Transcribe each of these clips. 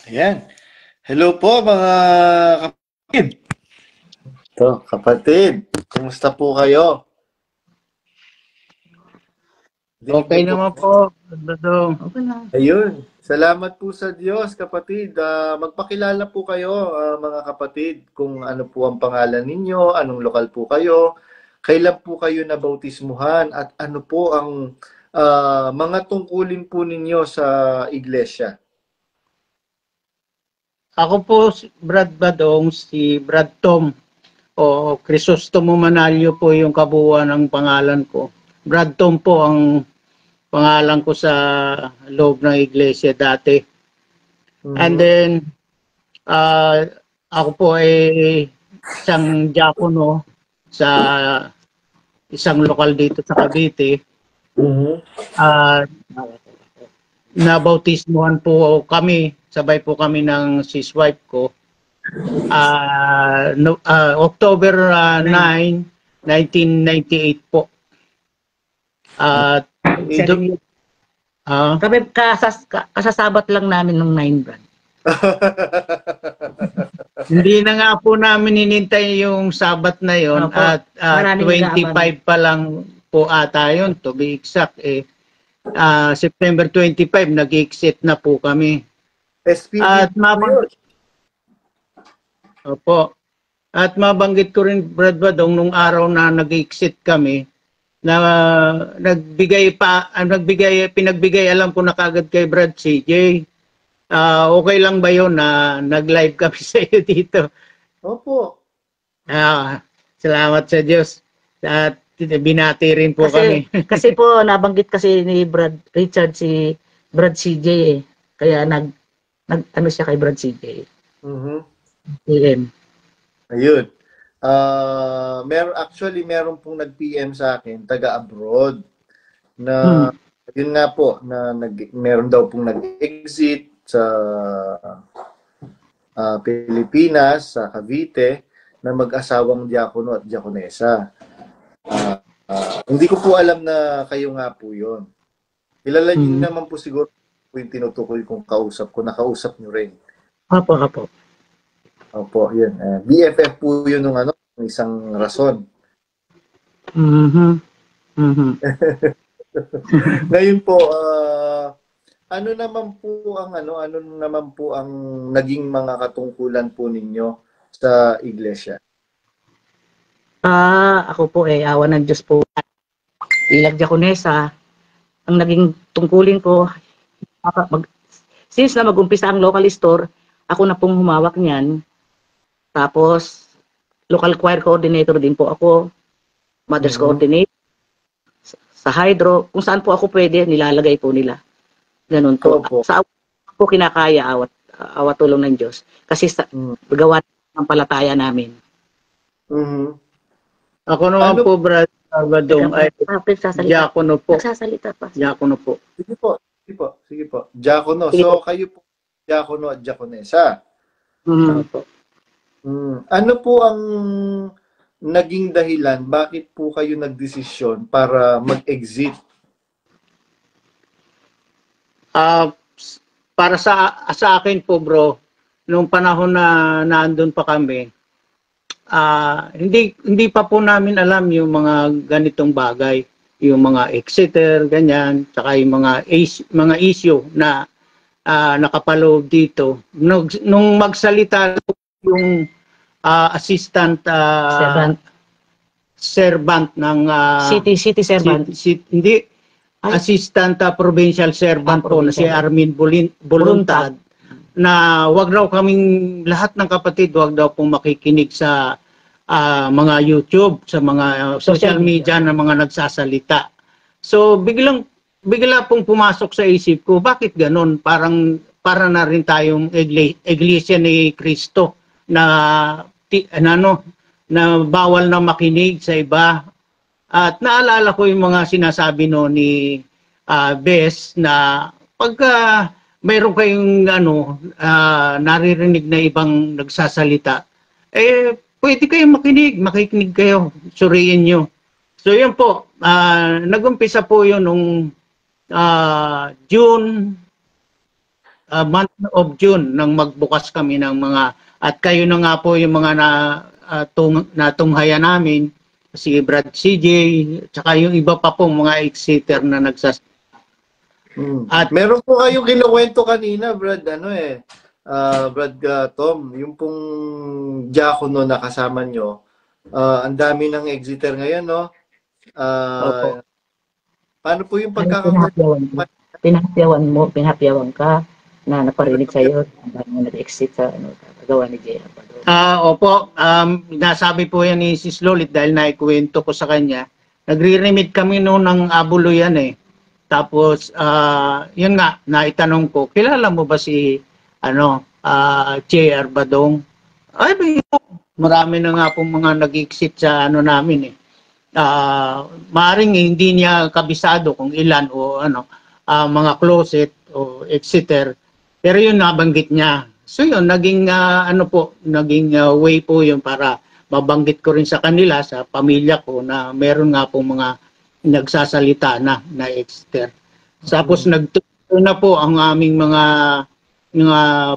Ayan. Hello po mga kapatid. Ito, kapatid. Kumusta po kayo? Okay naman po, Dodong. Okay na. Ayun. Salamat po sa Diyos, kapatid. Magpakilala po kayo, mga kapatid, kung ano po ang pangalan ninyo, anong lokal po kayo, kailan po kayo nabautismuhan, at ano po ang mga tungkulin po ninyo sa iglesia. Ako po, Brad Badong, si Brad Tom, o Crisostomo Manalio po yung kabuuan ng pangalan ko. Brad Tom po ang pangalan ko sa loob ng iglesia dati. And then, ako po ay isang diakono sa isang lokal dito sa Cavite. Nabautismuhan po kami, sabay po kami ng sis wife ko. October 9, 1998 po. Kami kasasabat lang namin nung 9 Brad. Hindi na nga po namin hinintay yung Sabat na yon at 25 pa lang po ata yun, to be exact. September 25, nag-exit na po kami. At mabanggit ko rin, Brad Badong, nung araw na nag-exit kami, na pinagbigay alam ko na kagad kay Brad CJ. Okay lang ba yun na nag-live kami sa iyo dito? Opo. Salamat sa Diyos. At binati rin po kami. Kasi po, nabanggit kasi ni Brad Richard si Brad CJ eh. Kaya ano siya kay Brad CJ. PM. Ayun. Meron pong nag-PM sa akin, taga-abroad, na yun nga po, na meron daw pong nag-exit sa Pilipinas, sa Cavite, na mag-asawang diakono at diakonesa. Hindi ko po alam na kayo nga po yun. Kilala niyo naman po siguro yung tinutukoy kong kausap ko, nakausap niyo rin. Opo. Opo, yun. BFF po yun ng isang rason. Ngayon po, ano naman po ang naging mga katungkulan po ninyo sa iglesia? Ako po awa ng Diyos po. Bilang diakonesa, ang naging tungkulin ko, since na mag-umpisa ang local store, ako na pong humawak niyan. Tapos, local choir coordinator din po ako, mother's coordinator, sa hydro, kung saan po ako pwede, nilalagay po nila. Ganun po. Sa po kinakaya, awat tulong ng Diyos. Kasi gawa ng palataya namin. Ako naman po, Brad Badong, ay diakono po. Nagsasalita pa. Diakono po. Sige po. Diakono. So, kayo po, diakono at diakonesa. Ano po ang naging dahilan? Bakit po kayo nagdesisyon para mag-exit? Para sa akin po, bro, nung panahon na naandun pa kami, hindi pa po namin alam yung mga ganitong bagay, yung mga exeter, ganyan, saka yung mga issue na nakapaloob dito. Nung magsalita yung assistant servant ng city servant. Hindi assistant provincial servant po na si Armin Buluntad, na wag daw kaming lahat ng kapatid, wag daw pong makikinig sa mga YouTube, sa mga social media na mga nagsasalita. So bigla pong pumasok sa isip ko, bakit ganun? Para na rin tayong iglesia ni Cristo na bawal na makinig sa iba. At naalala ko yung mga sinasabi ni Bes na pagka mayroon kayong naririnig na ibang nagsasalita, pwede kayong makikinig kayo, suriin nyo. So yun po, nag-umpisa po yun nung June month of June nang magbukas kami ng mga, at kayo na nga po yung mga natunghayan namin, si Brad CJ, tsaka yung iba pa po mga ex-sitter na At meron po kayong kinuwento kanina, Brad, Brad Tom, yung pong diakono na kasama nyo, ang dami ng exiter ngayon, no? Opo. Paano po yung pinahapyawan ka na naparinig sa'yo, ang nag-exit sa gawa ni JR Badong. Opo, nasabi po yan ni Sis Lolit dahil naikwento ko sa kanya. Nagre-remit kami noon ng Abulo yan eh. Tapos, yun nga, naitanong ko, kilala mo ba si JR Badong? Ay, marami na nga pong mga nag-exit sa namin eh. Maaring hindi niya kabisado kung ilan o mga closet o exiter. Pero yun nabanggit niya. So yun, naging way po yun para mabanggit ko rin sa kanila, sa pamilya ko, na meron nga po mga nagsasalita na exter. Tapos nagtuloy na po ang aming mga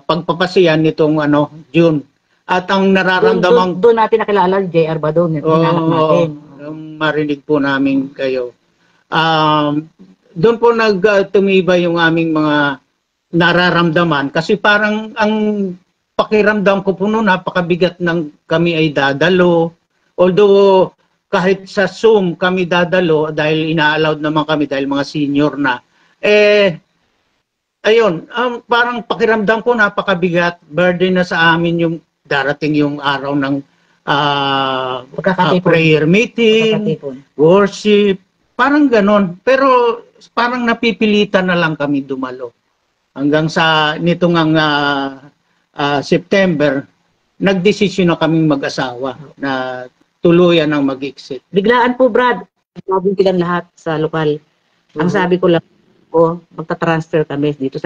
pagpapasiyan nitong June. At ang nararamdaman doon natin nakilala si JR Badong, hinahanap natin. Marinig po namin kayo. Doon po nagtumibay yung aming mga nararamdaman kasi parang ang pakiramdam ko po noon napakabigat ng kami ay dadalo. Although kahit sa Zoom kami dadalo dahil ina-allowed naman kami dahil mga senior na. Ayun, parang pakiramdam ko napakabigat, burden na sa amin yung darating yung araw ng prayer meeting, worship, parang ganon. Pero parang napipilitan na lang kami dumalo. Hanggang sa nitong September, nagdesisyon na kaming mag-asawa na tuluyan ng mag-exit. Biglaan po, Brad. Sabi ko lang lahat sa lokal. Ang sabi ko lang, magta-transfer kami dito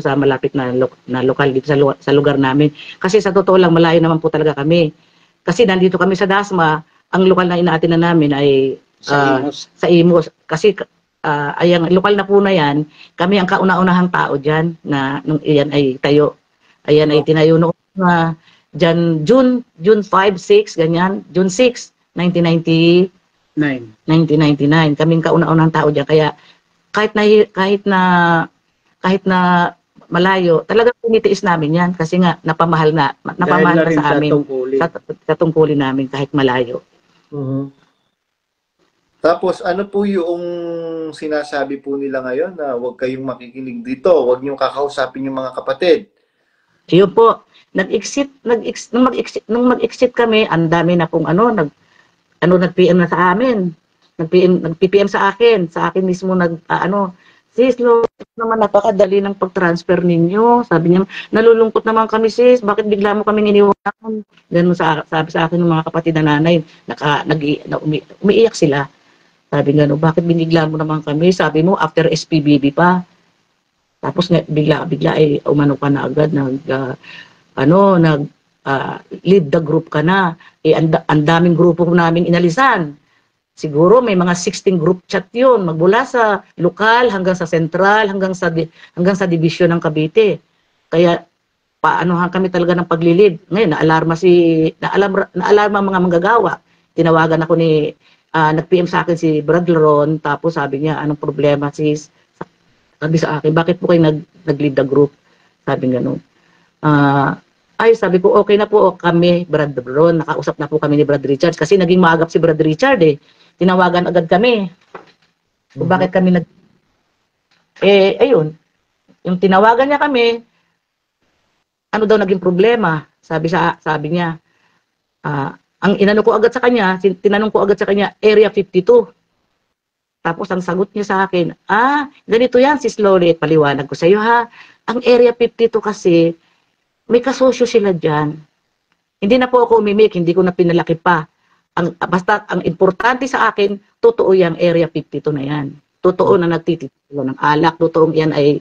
sa malapit na lokal, dito sa lugar namin. Kasi sa totoo lang, malayo naman po talaga kami. Kasi nandito kami sa Dasma, ang lokal na inaatin na namin ay sa Imos. Kasi ang lokal na po na yan, kami ang kauna-unahang tao dyan na nung iyan ay tayo. Ayan ay tinayo noon dyan June 5, 6, ganyan. June 6, 1999. Kaming kauna-unahang tao dyan. Kaya kahit na malayo, talagang tinitiis namin yan kasi nga napamahal na sa amin sa tungkulin namin kahit malayo. Tapos ano po yung sinasabi po nila ngayon na huwag kayong makikinig dito, huwag niyong kakausapin yung mga kapatid? Yun po, nung mag-exit kami, ang dami na pong nag-PM na sa amin. Nag-PPM sa akin mismo sis, naman napakadali ng pag-transfer ninyo. Sabi niya, nalulungkot naman kami sis, bakit bigla mo kaming iniwanan? Ganun sabi sa akin ng mga kapatid na nanay, umiiyak sila. Sabi nga, bakit binigla mo naman kami? Sabi mo, after SPBB pa. Tapos bigla ay umano ka na agad, lead the group ka na. Ang daming grupo namin inalisan. Siguro may mga 16 group chat yun, magmula sa lokal hanggang sa sentral, hanggang sa division ng Cavite. Kaya paanohan kami talaga ng paglilid. Ngayon, naalarma ang mga manggagawa. Tinawagan ako nag-PM sa akin si Brad Laron, tapos sabi niya, anong problema sis? Sabi sa akin, bakit po kayo nag-lead the group? Sabi nga nun. Sabi ko, okay na po kami, Brad Laron, nakausap na po kami ni Brad Richards, kasi naging maagap si Brad Richard eh. Tinawagan agad kami. So, bakit kami ayun, yung tinawagan niya kami, ano daw naging problema? Sabi niya, ang inano ko agad sa kanya, tinanong ko agad sa kanya, Area 52. Tapos ang sagot niya sa akin, ganito yan, sis Lolit, paliwanag ko sa iyo ha. Ang Area 52 kasi, may kasosyo sila dyan. Hindi na po ako umimik, hindi ko na pinalaki pa. Basta ang importante sa akin, totoo yung Area 52 na yan. Totoo na nagtitiplo ng alak, totoong yan ay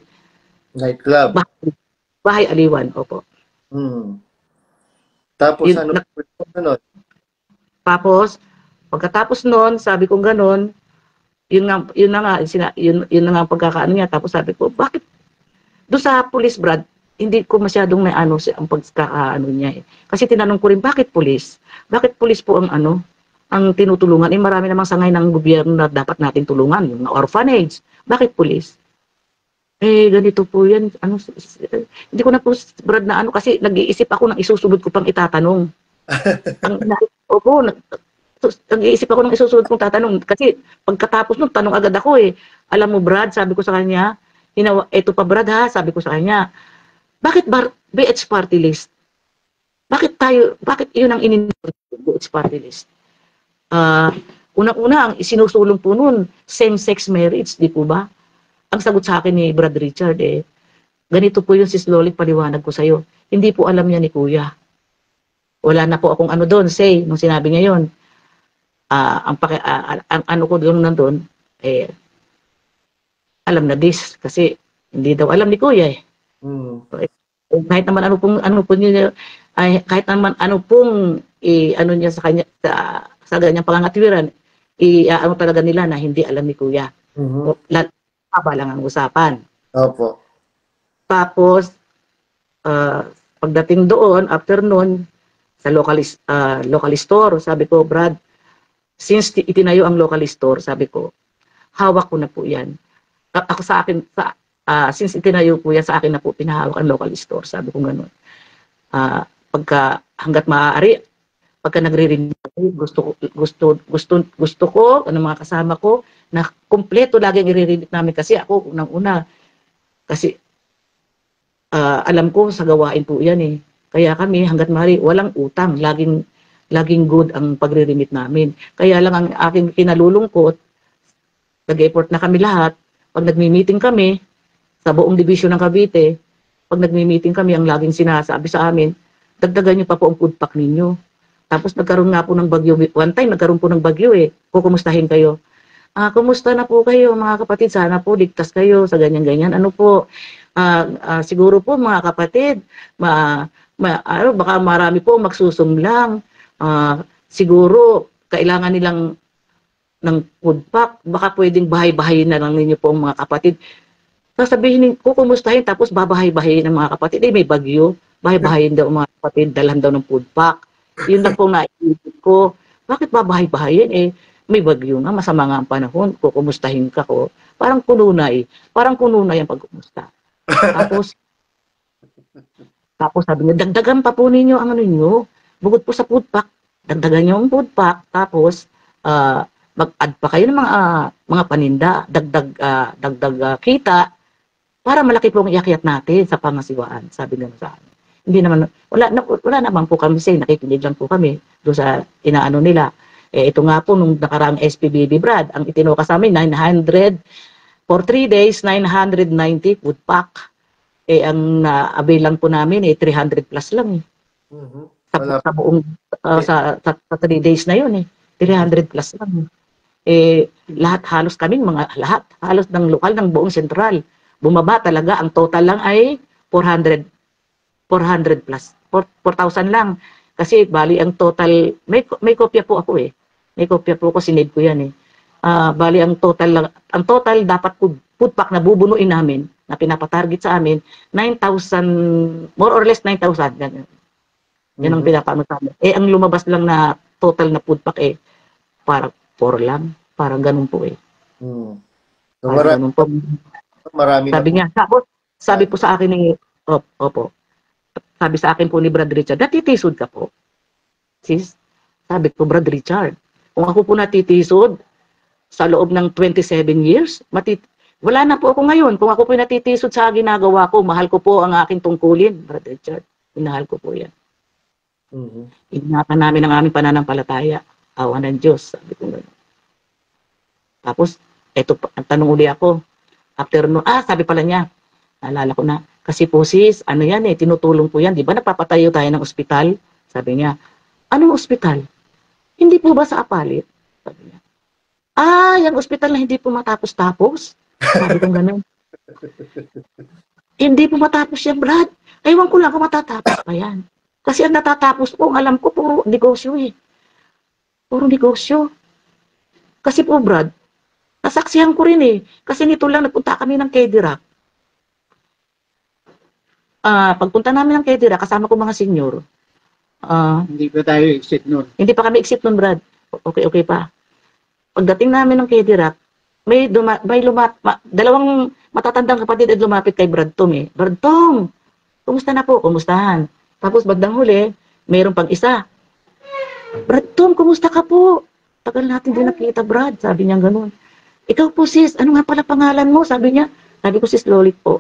nightclub. Bahay Aliwan, opo. Tapos Tapos, pagkatapos nun, sabi kong ganon, yun na nga ang pagkakaano niya. Tapos sabi ko, bakit Doon sa police, Brad, hindi ko masyadong na ano ang pagkakaano niya eh. Kasi tinanong ko rin, bakit police? Bakit police po ang ano, ang tinutulungan? Eh marami namang sangay ng gobyerno na dapat natin tulungan, yung mga orphanage. Bakit police? Eh, ganito po yan. Ano, hindi ko na po, Brad, na ano, kasi nag-iisip ako ng isusunod ko pang itatanong. Opo, nag-iisip ako ng isusunod kong tatanong. Kasi pagkatapos nun, tanong agad ako eh. Alam mo, Brad, sabi ko sa kanya, eto pa, Brad, ha, sabi ko sa kanya, bakit BH party list? Bakit yun ang BH party list? Unang-una, ang isinusulong po nun, same-sex marriage, di po ba? Ang sagot sa akin ni Brad Richard eh, ganito po yung sis Lolit, paliwanag ko sa'yo. Hindi po alam niya ni Kuya. Wala na po akong ano doon, say, nung sinabi niya yun. Ang ano ko doon nandun, eh, alam na this, kasi hindi daw alam ni Kuya eh. Kahit naman ano po niya, ay, kahit naman ano pong ano niya sa kanya, sa ganyang pangangatwiran, ano talaga nila na hindi alam ni Kuya. Haba lang ang usapan. Opo. Tapos, pagdating doon, after noon, sa local store, sabi ko, Brad, since itinayo ang local store, sabi ko, hawak ko na po yan. Ako sa akin, since itinayo po yan, sa akin na po pinahawak ang local store, sabi ko gano'n. Hanggat maaari, pagka nagre-renew, gusto ko, ano mga kasama ko, na kumpleto lagi ang i-renew namin kasi ako, unang-una, kasi alam ko sa gawain po yan eh. Kaya kami, hanggat maaari, walang utang, laging good ang pagre-remit namin. Kaya lang ang aking kinalulungkot, nag-effort na kami lahat, pag nagmi-meeting kami, sa buong division ng Cavite, pag nagmi-meeting kami, ang laging sinasabi sa amin, dagdagan niyo pa po ang food pack ninyo. Tapos nagkaroon nga po ng bagyo, one time nagkaroon po ng bagyo eh, kukumustahin kayo. Kumusta na po kayo mga kapatid, sana po ligtas kayo sa ganyan-ganyan. Ano po, siguro po mga kapatid, baka marami po magsusumlang, siguro kailangan nilang ng food pack, baka pwedeng bahay-bahayin na lang ninyo po mga kapatid. Sasabihin ko, kumustahin, tapos babahay-bahayin ng mga kapatid, may bagyo, bahay-bahayin daw mga kapatid, dalhan daw ng food pack. Yun lang pong naisip ko, bakit babahay-bahayin? Eh, may bagyo nga, masama nga ang panahon, kukumustahin ka ko. Parang kununay ang pagkumusta. Tapos sabi niya, dagdagan pa po ninyo ang ano ninyo, bukod po sa food pack, dagdagan niyo ang food pack, tapos mag-add pa kayo ng mga paninda, dagdag kita, para malaki po ang iakyat natin sa pangasiwaan, sabi nga sa akin. Hindi naman, wala naman po kami nakikinig lang po kami doon sa inaano nila. Ito nga po, nung nakaraang SPBB, Brad, ang itinuka sa amin, 900, for 3 days, 990 food pack. Ang na-avail lang po namin, 300 plus lang. Sa buong, sa 3 days na yun, 300 plus lang. Lahat, halos ng lokal ng buong sentral. Bumaba talaga, ang total lang ay 400 plus, 4,000 lang. Kasi bali ang total, may kopya po ako May kopya po ako, sinave ko yan Bali ang total dapat food pack na bubunuin namin, na pinapatarget sa amin, 9,000, more or less 9,000. Yan ang pinapano sa amin. Ang lumabas lang na total na food pack parang 4 lang. Parang ganun po So, marami sabi niya, sabi po sa akin opo. Sabi sa akin po ni Brad Richard, natitisod ka po? Sis, sabi ko, Brad Richard, kung ako po natitisod sa loob ng 27 years, wala na po ako ngayon. Kung ako po natitisod sa ginagawa ko, mahal ko po ang aking tungkulin, Brad Richard. Minahal ko po yan. Ingatan namin ang aming pananampalataya. Awa ng Diyos, sabi ko gano'n. Tapos, ang tanong uli ako, after no, sabi pala niya, naalala ko na, kasi po sis, ano yan tinutulong po yan, di ba napapatayo tayo ng ospital? Sabi niya, anong ospital? Hindi po ba sa Apalit? Sabi niya, yung ospital na hindi po matapos-tapos? Sabi ko gano'n. Hindi po matapos yan, Brad. Ewan ko lang kung matatapos pa yan. Kasi ang natatapos po, alam ko, puro negosyo Puro negosyo. Kasi po, Brad, nasaksihan ko rin Kasi nito lang nagpunta kami ng KD Rock. pagpunta namin ng Kedira, kasama ko mga senior, Hindi pa tayo exit nun. hindi pa kami exit nun, Brad. Okay pa. Pagdating namin ng Kedira, dalawang matatandang kapatid at lumapit kay Brad Tom eh. Brad Tom, kumusta na po? Kumustahan. Tapos bandang huli, mayroon pang isa. Brad Tom, kumusta ka po? Tagal natin din nakita, Brad. Sabi niya ganun. Ikaw po sis, ano nga pala pangalan mo? Sabi niya. Sabi ko sis Lolit po.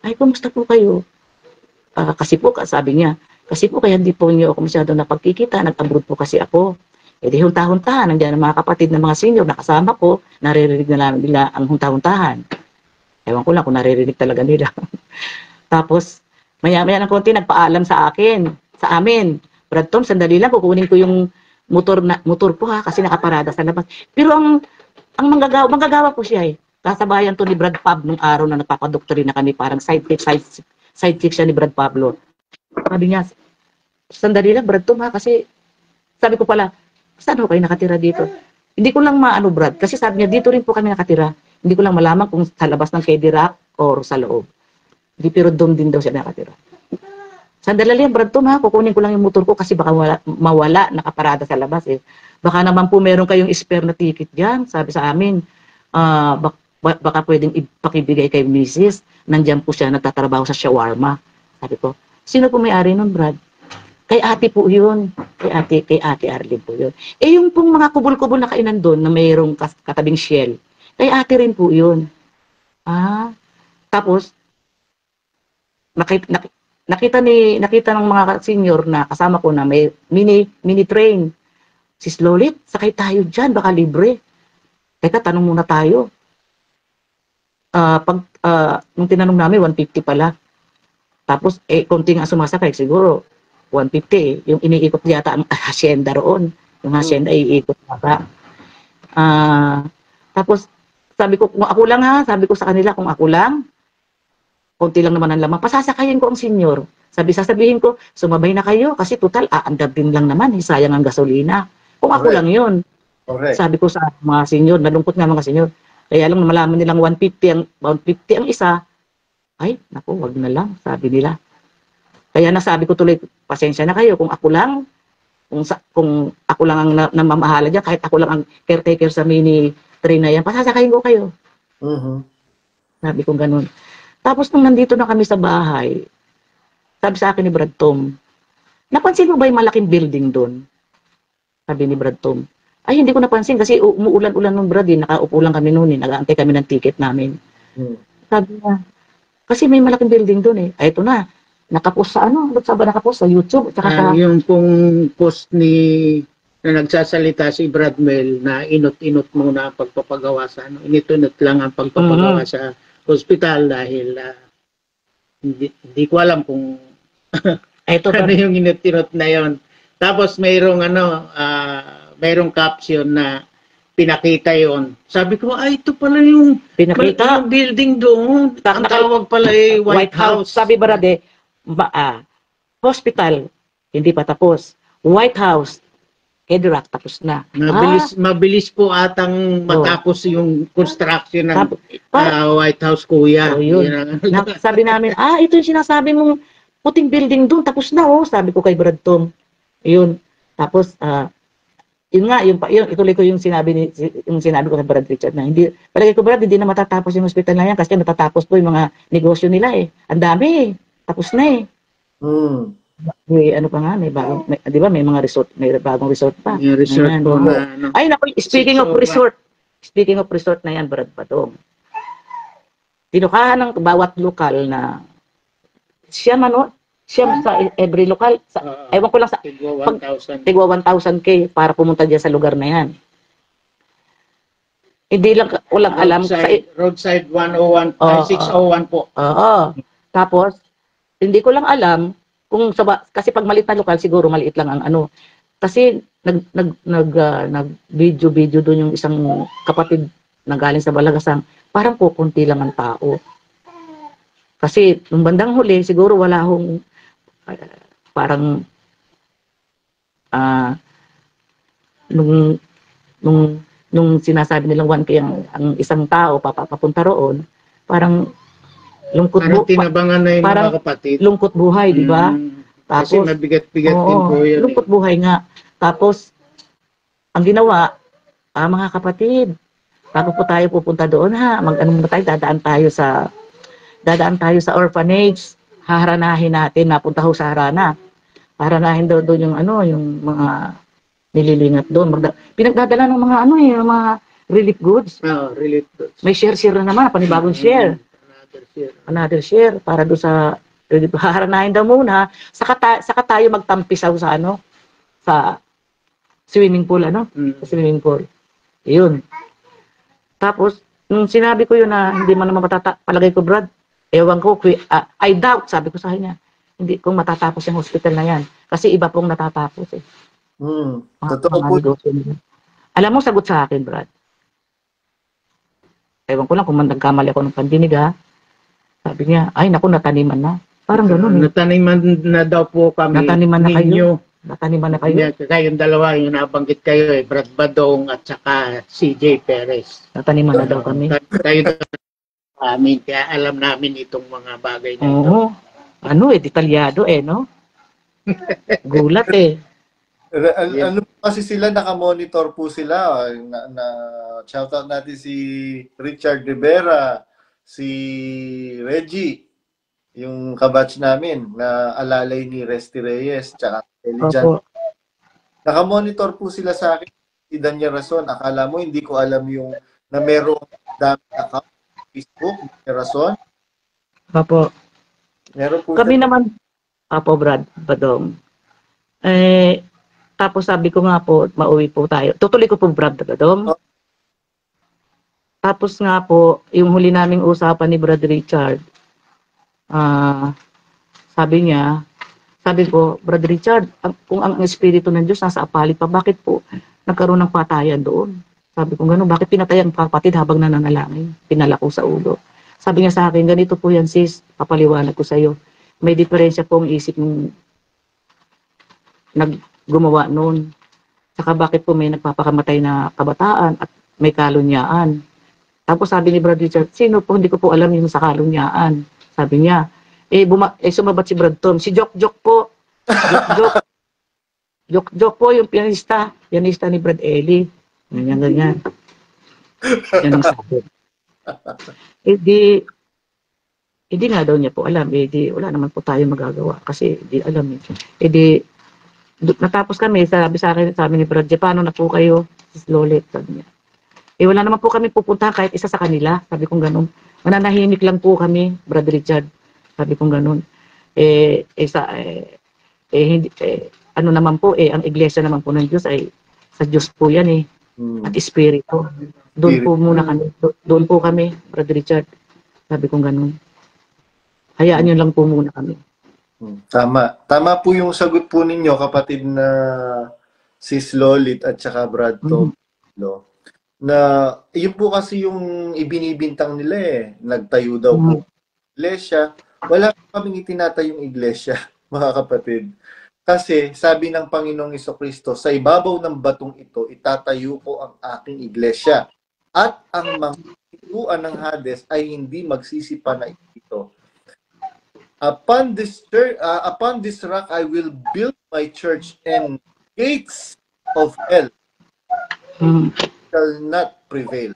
Ay, kumusta po kayo? Kasi po, sabi niya, kasi po kaya hindi po niyo ako masyado napagkikita, nag-abroad po kasi ako. E di hunta-huntahan, nandiyan ang mga kapatid ng mga senior na kasama ko, naririnig na namin nila ang hunta-huntahan. Ewan ko lang kung naririnig talaga nila. Tapos, maya-maya ng konti, nagpaalam sa amin. Brad Tom, sandali lang, kukunin ko yung motor po ha, kasi nakaparada sa labas. Pero ang manggagawa po siya eh. Kasabayan to ni Brad Pab nung araw na nagpapadoktrina kami, parang sidekick siya ni Brad Pablo. Sabi niya, sandali lang Brad Tom ha, kasi sabi ko pala, saan ho kayo nakatira dito? Hindi ko lang maano Brad, kasi sabi niya, dito rin po kami nakatira. Hindi ko lang malaman kung sa labas ng Kedira or sa loob. Hindi, pero doon din daw siya nakatira. Sandali lang Brad Tom ha, kukunin ko lang yung motor ko kasi baka mawala, nakaparada sa labas eh. Baka naman po meron kayong spare na ticket dyan, sabi sa amin. Baka pwedeng ipakibigay kay Mrs. Nandiyan po siya, nagtatrabaho sa shawarma. Sabi ko, sino po may-ari nun, Brad? Kay ate po yun. Kay ate Arlene po yun. Eh yung pong mga kubol-kubol na kainan doon na mayroong katabing shell, kay ate rin po yun. Tapos, nakita ng mga senior na kasama ko na may mini train. Sis Lolit, sakay tayo dyan, baka libre. Teka, tanong muna tayo. Nung tinanong namin, 150 pala. Tapos, konti nga sumasakay, siguro 150 eh. Yung iniikot yata ang hacienda roon. Yung hacienda iikot yata. Tapos, sabi ko, kung ako lang ha, sabi ko sa kanila, kung ako lang, konti lang naman ang laman, pasasakayin ko ang senior. Sasabihin ko, sumabay na kayo, kasi total, aandar din lang naman, sayang ang gasolina. Kung ako lang yun. Correct. Sabi ko sa mga senior, nalungkot nga mga senior, kaya lang malaman nilang 150 ang isa, ay, naku, wag na lang, sabi nila. Kaya nasabi ko tuloy, pasensya na kayo, kung ako lang, kung ako lang ang namamahala dyan, kahit ako lang ang caretaker sa mini train na yan, pasasakayin ko kayo. Sabi ko ganun. Tapos nung nandito na kami sa bahay, sabi sa akin ni Brad Tom, napansin mo ba yung malaking building doon? Sabi ni Brad Tom. Ay, hindi ko napansin kasi umuulan-ulan nung Brad, nakaupo lang kami noon, nag-aantay kami ng ticket namin. Sabi niya, kasi may malaking building doon eh. Ay, ito na. Nakapost sa nakapost sa YouTube. Tsaka yung pong post na nagsasalita si Bradmel na inot-inot muna ang pagpapagawa sa inot-inot lang ang pagpapagawa sa hospital dahil hindi ko alam kung ano yung inot-inot na yon. Tapos mayroong mayroong caption na pinakita yon. Sabi ko, ito pala yung pinakita yung building doon. Ang tawag pala eh White House. Sabi Brade, hospital, hindi pa tapos. White House, Kedira, tapos na. Mabilis po atang matapos yung construction ng White House, kuya. Sabi namin, ito yung sinasabi mong puting building doon, tapos na sabi ko kay Brad Tom. Yun. Tapos, yun nga, ituloy ko yung sinabi ko kay Brad Richard na hindi, palagi ko Brad, hindi na matatapos yung hospital na yan kasi natatapos po yung mga negosyo nila eh. Ang dami eh. Tapos na eh. May ano pa nga, di ba may mga resort, may bagong resort pa. May resort po na. Ay naku, speaking of resort na yan, Brad Patong. Tinukahan ng bawat lokal na siya sa every lokal, ewan ko lang sa tigwa 1,000K para pumunta diyan sa lugar na yan. Hindi lang walang alam sa roadside 101 601 po. Tapos hindi ko lang alam kung kasi pag maliit na lokal siguro maliit lang ang kasi nag-video doon yung isang kapatid na galing sa Balagasang, parang kukunti lang ang tao. Kasi nung bandang huli siguro wala hong parang nung sinasabi nilang 1K ang isang tao papunta roon, parang Lungkot Parang tinabangan na yung parang mga kapatid. lungkot buhay, di ba? Kasi Tapos, mabigat-bigat din oo, po yun. lungkot buhay nga. Tapos, ang ginawa, mga kapatid, bago po tayo pupunta doon ha, mag-ano muna tayo, dadaan tayo sa orphanage, haharanahin natin, napunta ho sa harana. Haranahin daw doon yung ano, yung mga nililingat doon. Pinagdadala ng mga ano yung mga relief goods. Relief goods. May share na naman, panibagong share. Another share para doon sa relief. Haharanahin daw muna, saka tayo magtampisaw sa ano, sa swimming pool, ano? Sa swimming pool. Yun. Tapos, nung sinabi ko yun na hindi man naman palagay ko, Brad, ewan ko, I doubt, sabi ko sa kanya, hindi kung matatapos yung hospital na yan. Kasi iba pong natatapos eh. Totoo po. Alam mo, sagot sa akin, Brad. Ewan ko lang kung nagkamali ako ng pandinig, ha. Sabi niya, ay naku, nataniman na. Parang gano'n eh. Nataniman na daw po kami. Nataniman na kayo. Nataniman na kayo. Kayong dalawa, yung nabanggit kayo eh, Brad Badong at saka CJ Perez. Nataniman na daw kami. Kayo amin, kaya alam namin itong mga bagay na ito. Oo. Ano eh, detalyado eh, no? Gulat eh. Ano kasi sila, nakamonitor po sila. Shoutout natin si Richard Rivera, si Reggie, yung kabatch namin na alalay ni Resty Reyes, tsaka Elijan. Nakamonitor po sila sa akin, si Daniel Rason. Akala mo, hindi ko alam yung na merong dami account Facebook, Rason. Apo. Meron po Kami naman, Apo Brad Badong. Tapos sabi ko nga po, mauwi po tayo. Tutuloy ko po Brad Badong. Tapos nga po, yung huli naming usapan ni Brad Richard, sabi ko, Brad Richard, kung ang Espiritu ng Diyos nasa apalit pa, bakit po nagkaroon ng patayan doon? Sabi ko, gano'n, bakit pinatay ang kapatid habang nananalangin? Pinalako sa ulo. Sabi niya sa akin, ganito po yan sis, papaliwanag ko sa iyo. May diferensya po ang isip ng naggumawa noon. Saka bakit po may nagpapakamatay na kabataan at may kalunyaan. Tapos sabi ni Brad Richard, sino po, hindi ko po alam yung sa kalunyaan. Sabi niya, sumabat si Brad Tom, si Jok po. Jok po yung pianista ni Brad Eli. Ganyan. Yan ang sabi. Hindi nga daw niya po alam. Wala naman po tayo magagawa kasi hindi alam eh. Natapos kami, sabi ni Brad, paano na po kayo? Lolit, sabi niya. Wala naman po kami pupunta kahit isa sa kanila. Sabi kong ganun. Mananahimik lang po kami, Brad Richard. Sabi kong ganun. Ano naman po, ang iglesia naman po ng Diyos ay sa Diyos po yan eh. At Espiritu. Doon po muna kami. Doon po kami, Brad Richard. Sabi kong ganun. Hayaan nyo lang po muna kami. Tama. Tama po yung sagot po ninyo, kapatid na Sis Lolit at saka Brad Tom. Na yun po kasi yung ibinibintang nila eh. Nagtayo daw po iglesia. Wala po kaming itinatayong iglesia, mga kapatid. Kasi sabi ng Panginoong Jesucristo, sa ibabaw ng batong ito, itatayo ko ang aking iglesia. At ang mga pintuan ng Hades ay hindi magsisipa na ito. Upon this rock I will build my church, and gates of hell shall not prevail.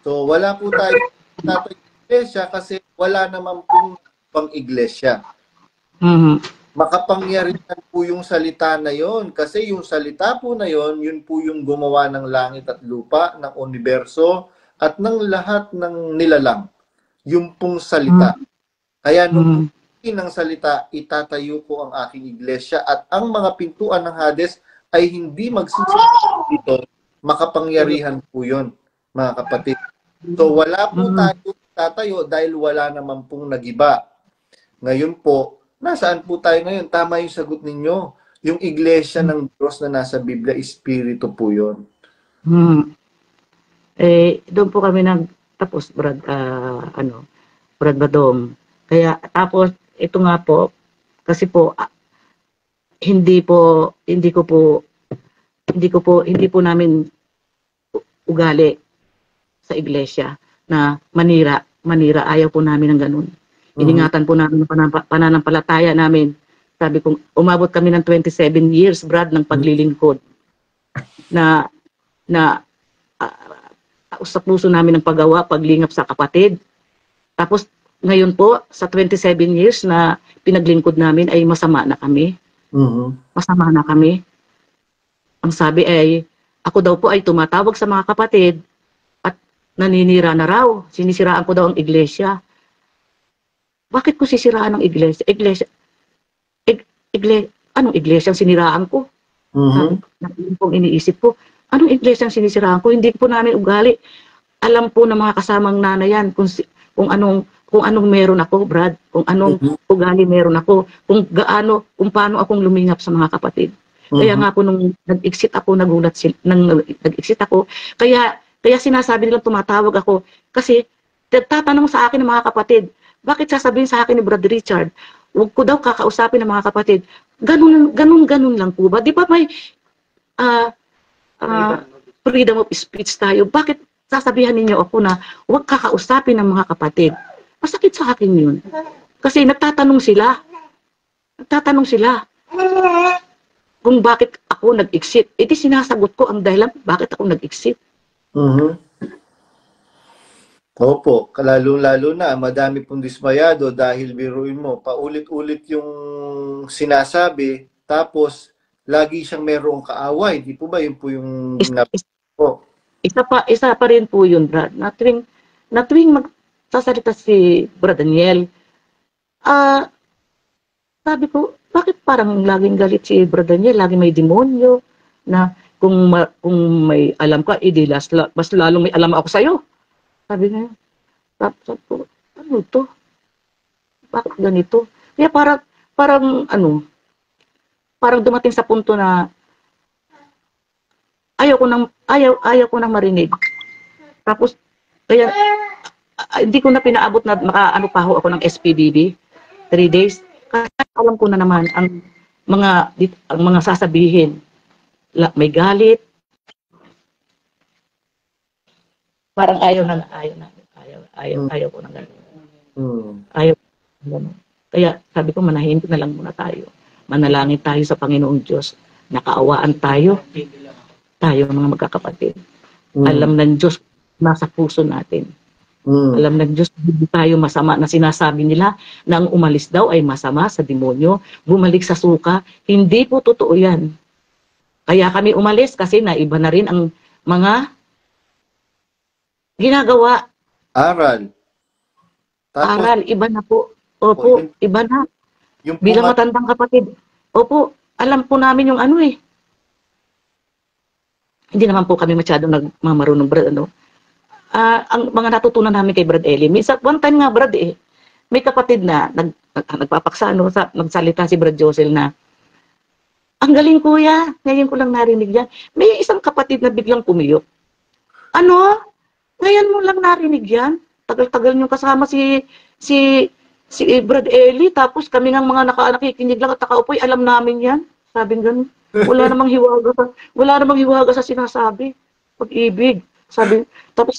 So wala po tayo itinatayong iglesia kasi wala naman pong pang iglesia. Makapangyarihan po yung salita na yon kasi yung salita po na yon, yun po yung gumawa ng langit at lupa, ng universo at ng lahat ng nilalang. Yung pong salita. Kaya nung ng salita, itatayo ko ang aking iglesia at ang mga pintuan ng Hades ay hindi magsisipa dito. Makapangyarihan po yun, mga kapatid. So wala po tayo tatayo dahil wala naman pong nagiba. Ngayon po, nasaan po tayo ngayon? Tama yung sagot ninyo. Yung iglesia ng Diyos na nasa Biblia, Espiritu po yun. Doon po kami tapos, Brad Badong. Kaya, tapos, ito nga po, kasi po, hindi po namin ugali sa iglesia na manira, ayaw po namin ng ganun. Iningatan po namin ang pananampalataya namin. Sabi ko, umabot kami ng 27 years, Brad, ng paglilingkod. Na sa puso namin ng paggawa, paglingap sa kapatid. Tapos, ngayon po, sa 27 years na pinaglingkod namin ay masama na kami. Masama na kami. Ang sabi ay, ako daw po ay tumatawag sa mga kapatid at naninira na raw. Sinisiraan ko daw ang iglesia. Bakit ko sisiraan ang iglesia? Anong iglesia ang siniraan ko? Pong iniisip ko, anong iglesia ang sinisiraan ko? Hindi po namin ugali. Alam po ng mga kasamang nanayan kung anong meron ako, Brad, kung anong ugali meron ako, kung paano akong lumingap sa mga kapatid. Kaya nga po nung nag-exit ako, nag-exit ako, kaya sinasabi nilang tumatawag ako kasi tatanong sa akin ng mga kapatid, bakit sasabihin sa akin ni Brad Richard, huwag ko daw kakausapin ng mga kapatid. Ganun lang po ba? Di ba may freedom of speech tayo? Bakit sasabihan ninyo ako na huwag kakausapin ng mga kapatid? Masakit sa akin yun. Kasi nagtatanong sila kung bakit ako nag-exit. Iti sinasagot ko ang dahilan bakit ako nag-exit. Opo, lalo na madami pong dismayado dahil biruin mo, paulit-ulit yung sinasabi, tapos lagi siyang merong kaaway. Di po ba? Yun po yung... Isa pa rin po yun, Brad. Na tuwing magsasalita si Brad Daniel, sabi ko, bakit parang laging galit si Brad Daniel? Lagi may demonyo na kung may alam ka, mas lalong may alam ako sa'yo. Sabi niya, sabi ko, ano to? Bakit ganito? Kaya parang dumating sa punto na ayaw ko nang marinig. Tapos, kaya, hindi ko na pinaabot na makaano pa ako ng SPBB, 3 days. Kasi alam ko na naman ang mga sasabihin. May galit. Parang ayaw ko na gano'n. Ayaw ko na gano'n. Kaya sabi ko, manahin na lang muna tayo. Manalangin tayo sa Panginoong Diyos. Nakaawaan tayo. Tayo mga magkakapatid. Alam ng Diyos nasa puso natin. Alam ng Diyos hindi tayo masama na sinasabi nila na ang umalis daw ay masama sa demonyo. Bumalik sa suka. Hindi po totoo yan. Kaya kami umalis kasi naiba na rin ang mga ginagawa. Aral. Aral, iba na po. Opo, iba na. Bilang matandang kapatid. Opo, alam po namin yung ano eh. Hindi naman po kami masyadong nagmamarunong, Brad, ano. Ang mga natutunan namin kay Brad Eli, one time nga, Brad, may kapatid na nagpapaksa, ano, nagsalita si Brad Josel na, ang galing kuya, ngayon ko lang narinig yan. May isang kapatid na biglang pumiyok. Ano? Ngayon mo lang narinig yan? Tagal-tagal nyo kasama si Brad Eli, tapos kami ng mga nakikinig lang at nakaupoy, alam namin yan. Sabing ganun. Wala namang hiwaga sa sinasabi. Pag-ibig. Sabi, tapos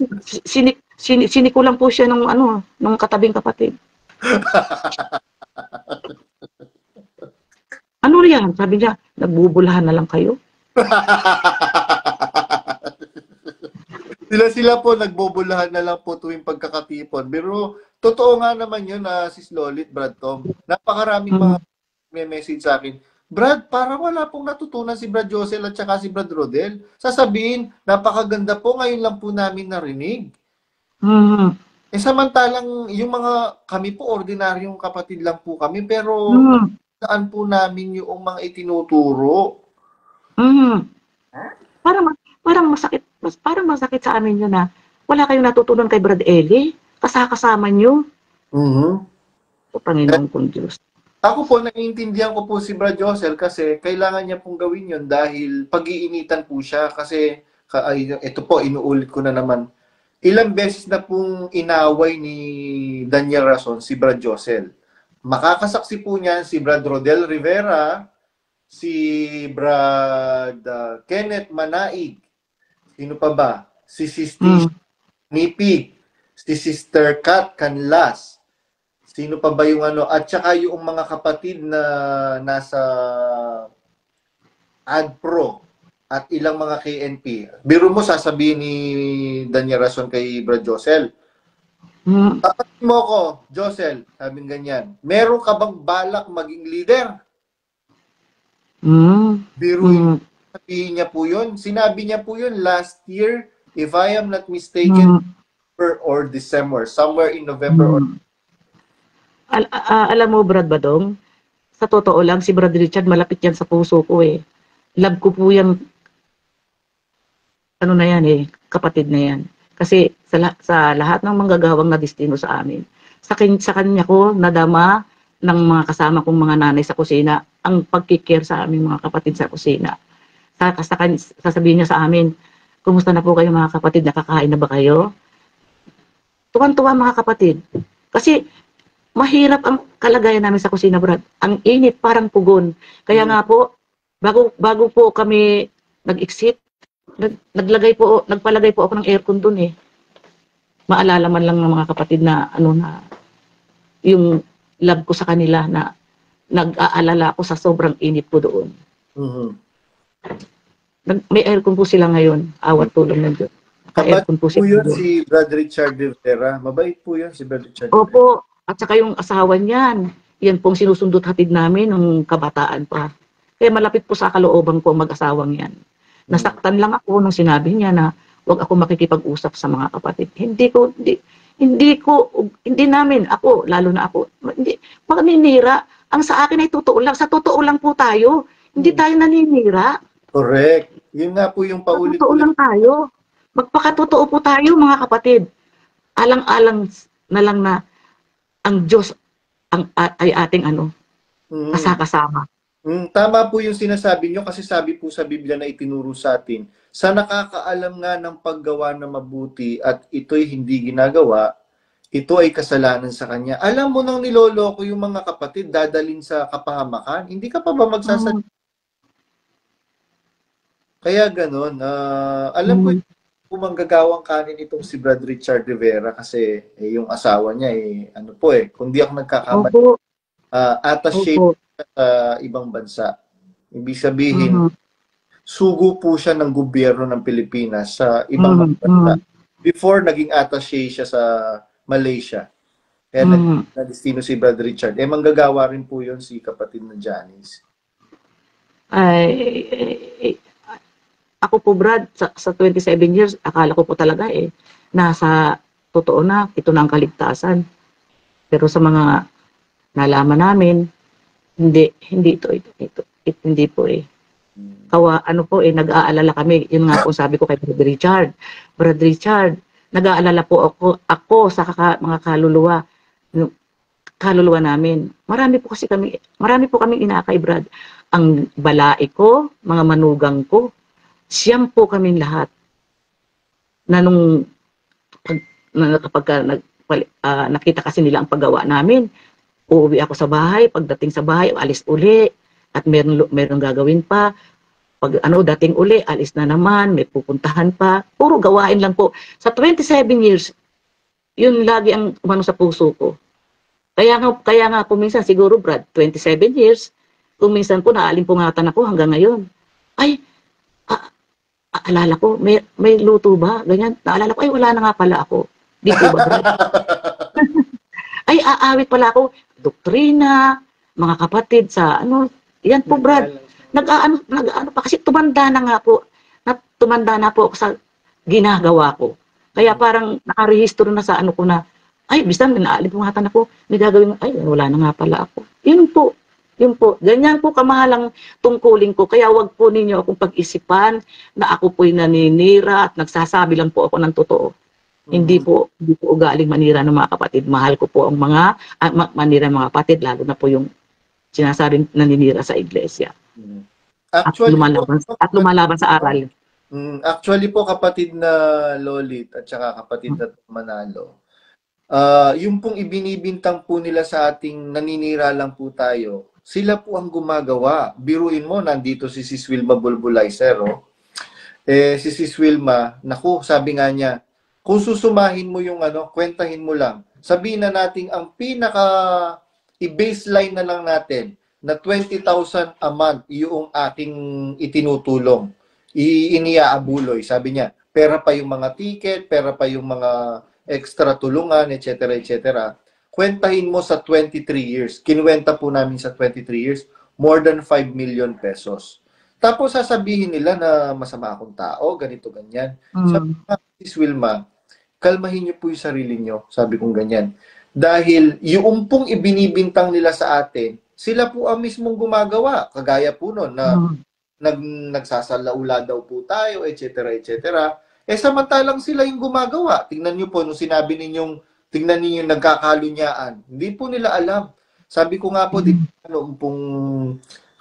siniko lang po siya ng katabing kapatid. Ano yan? Sabi niya, nagbubulahan na lang kayo. Sila po nagbubulahan na lang po tuwing pagkakatipon. Pero totoo nga naman yun na Sis Lolit, Brad Tom. Napakaraming mga may message sa akin. Brad, parang wala pong natutunan si Brad Josel at saka si Brad Rodel. Sasabihin, napakaganda po, ngayon lang po namin narinig. Samantalang yung kami po, ordinaryong kapatid lang po kami, pero saan po namin yung mga itinuturo? Parang masakit sa amin yun na wala kayong natutunan kay Brad Eli. Kasama nyo. O Panginoon kong Diyos. Ako po, naiintindihan ko po si Brad Josel kasi kailangan niya pong gawin yun dahil pag-iinitan po siya kasi ito po, inuulit ko na naman. Ilang beses na pong inaway ni Daniel Rason si Brad Josel. Makakasaksi po niyan si Brad Rodel Rivera, si Brad Kenneth Manaig, sino pa ba? Si Sister Nipig, si Sister Kat Canlas, Sino pa ba yung ano? At saka yung mga kapatid na nasa AdPro at ilang mga KNP. Biro mo sasabihin ni Daniel Rason kay Brad Josel. Kapatid mo ko, Josel, sabi ganyan. Meron ka bang balak maging leader? Biro sabihin niya po yun. Sinabi niya po yun last year, if I am not mistaken, or December, somewhere in November or alam mo, Brad Badong, sa totoo lang, si Brad Richard, malapit yan sa puso ko eh. Love ko po yung, ano na yan eh, kapatid na yan. Kasi sa lahat ng manggagawang na destino sa amin, sa kanya ko nadama ng mga kasama kong mga nanay sa kusina, ang pagkikare sa aming mga kapatid sa kusina. Sasabihin niya sa amin, kumusta na po kayo mga kapatid, nakakain na ba kayo? Tuwan-tuwa mga kapatid. Kasi mahirap ang kalagayan namin sa kusina, Brad. Ang init, parang pugon. Kaya nga po, bago po kami nag-exit, nagpalagay po ako ng aircon dun eh. Maalala man lang ng mga kapatid na yung love ko sa kanila na nag-aalala ako sa sobrang init po doon. May aircon po sila ngayon. Awat tulong ng Diyos. Aircon po yun si Brad Richard Rivera. Mabait po yun si Brad Richard Rivera. Opo. At saka yung asawa niyan. Yan pong sinusundot hatid namin nung kabataan pa. Kaya malapit po sa kalooban ko mag-asawang yan. Nasaktan lang ako nung sinabi niya na wag ako makikipag-usap sa mga kapatid. Hindi namin, ako, lalo na ako, hindi, maninira. Ang sa akin ay totoo lang. Sa totoo lang po tayo. Hindi tayo naninira. Correct. Yun nga po yung paulit. Totoo lang tayo. Magpakatotoo po tayo, mga kapatid. Alang-alang na lang na ang Diyos ay ating kasama. Tama po yung sinasabi nyo kasi sabi po sa Biblia na itinuro sa atin, sa nakakaalam nga ng paggawa na mabuti at ito'y hindi ginagawa, ito ay kasalanan sa kanya. Alam mo nang niloloko yung mga kapatid, dadalin sa kapahamakan, hindi ka pa ba magsasalita? Kaya ganun. Alam ko yung manggagawang kanin itong si Brad Richard Rivera kasi yung asawa niya kung di ako nagkakamali, attaché sa ibang bansa. Ibig sabihin, sugo po siya ng gobyerno ng Pilipinas sa ibang bansa. Before, naging attaché siya sa Malaysia. Kaya na-destino si Brad Richard. Manggagawa rin po yun si kapatid na Janice. Ako po, Brad, sa 27 years, akala ko po talaga nasa totoo na, ito na ang kaligtasan. Pero sa mga nalaman namin, hindi hindi po nag-aalala kami. Yun nga po sabi ko kay Brad Richard. Brad Richard, nag-aalala po ako sa mga kaluluwa namin. Marami po kaming inakay, Brad. Ang balai ko, mga manugang ko, siyam po kaming lahat. Na nung kapag nakita kasi nila ang paggawa namin, uuwi ako sa bahay, pagdating sa bahay, alis uli, at meron gagawin pa. Pag dating uli, alis na naman, may pupuntahan pa. Puro gawain lang po. Sa 27 years, yun lagi ang sa puso ko. Kaya nga po minsan, siguro Brad, 27 years, kung minsan po naalimpungatan ako hanggang ngayon. Ay, alala ko, may luto ba? Ganyan. Naalala ko, ay wala na nga pala ako. Di po ba, Brad? Ay, aawit pala ako. Doktrina, mga kapatid sa yan po, Brad. Nag-aano pa kasi tumanda na po ako sa ginagawa ko. Kaya parang nakarehistro na sa ko na, ay, bisan naalimpungatan ako, may gagawin, ay, wala na nga pala ako. Yun po. Ganyan po kamahalang tungkulin ko. Kaya wag po ninyo akong pag-isipan na ako po'y naninira at nagsasabi lang po ako ng totoo. Hindi po ugaling manira ng mga kapatid. Mahal ko po ang manira ng mga kapatid, lalo na po yung sinasabing naninira sa iglesia. Actually, at lumalaban sa aral. Actually po, kapatid na Lolit at saka kapatid na Manalo, yung pong ibinibintang po nila sa ating naninira lang po tayo, sila po ang gumagawa. Biruin mo, nandito si Sis Wilma Bulbulaiser. Si Sis Wilma, naku, sabi nga niya, kung susumahin mo yung kwentahin mo lang, sabihin na natin ang i-baseline na lang natin na 20,000 a month yung aking itinutulong. Iniaabuloy, sabi niya. Pera pa yung mga ticket, pera pa yung mga extra tulungan, etc. etc. Kwentahin mo sa 23 years. Kinuwenta po namin sa 23 years, more than 5 million pesos. Tapos sasabihin nila na masama akong tao, ganito, ganyan. Sabi ko, Sis Wilma, kalmahin niyo po yung sarili niyo, sabi kong ganyan. Dahil yung pong ibinibintang nila sa atin, sila po ang mismong gumagawa. Kagaya po nun na nagsasalaula daw po tayo, etc. etc. Samantalang sila yung gumagawa. Tingnan niyo po, nung sinabi ninyong, tingnan niyo yung nagkakalunyaan. Hindi po nila alam. Sabi ko nga po, pong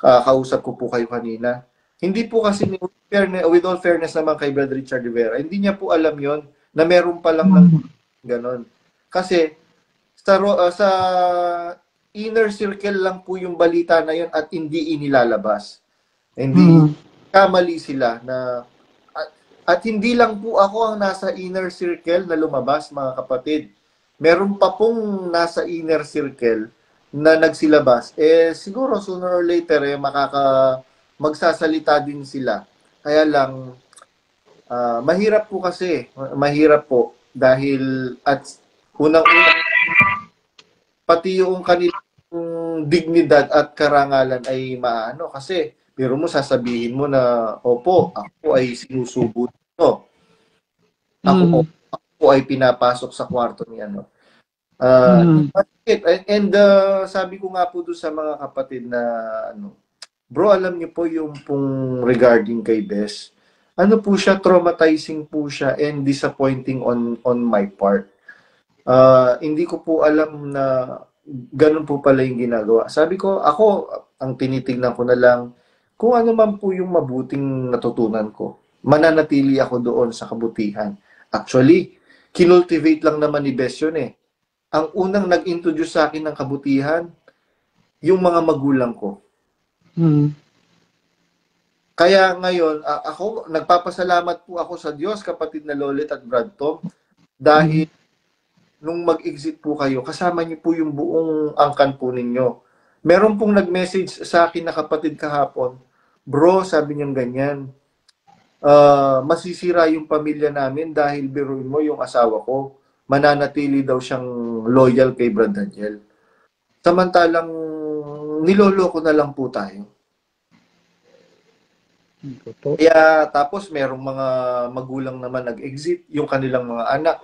kausap ko po kayo kanina. Hindi po kasi, with all fairness naman kay Brother Richard Rivera, hindi niya po alam yon na meron pa lang ng ganon. Kasi, sa inner circle lang po yung balita na yon at hindi inilalabas. Hindi, kamali sila na at hindi lang po ako ang nasa inner circle na lumabas, mga kapatid. Meron pa pong nasa inner circle na nagsilabas. Siguro sooner or later, magsasalita din sila. Kaya lang, mahirap po kasi. Mahirap po. Dahil, at unang-unang, pati yung kanilang dignidad at karangalan ay maano. Kasi, pero mo sasabihin mo na, opo, ako ay sinusubo nito. Ako ay pinapasok sa kwarto niya. No? And sabi ko nga po doon sa mga kapatid na, bro, alam niyo po yung pong regarding kay Bes, ano po siya, traumatizing po siya and disappointing on my part. Hindi ko po alam na ganun po pala yung ginagawa. Sabi ko, ako, ang tinitignan ko na lang, kung ano man po yung mabuting natutunan ko, mananatili ako doon sa kabutihan. Actually, kinultivate lang naman ni Bes yun eh. Ang unang nag-introduce sa akin ng kabutihan, yung mga magulang ko. Kaya ngayon, ako, nagpapasalamat po ako sa Diyos, kapatid na Lolit at Brad Tom, dahil nung mag-exit po kayo, kasama niyo po yung buong angkan po ninyo. Meron pong nag-message sa akin na kapatid kahapon, bro, sabi niyang ganyan, masisira yung pamilya namin dahil biruin mo yung asawa ko, mananatili daw siyang loyal kay Brad Daniel. Samantalang niloloko na lang po tayo. Kaya tapos merong mga magulang naman nag-exit, yung kanilang mga anak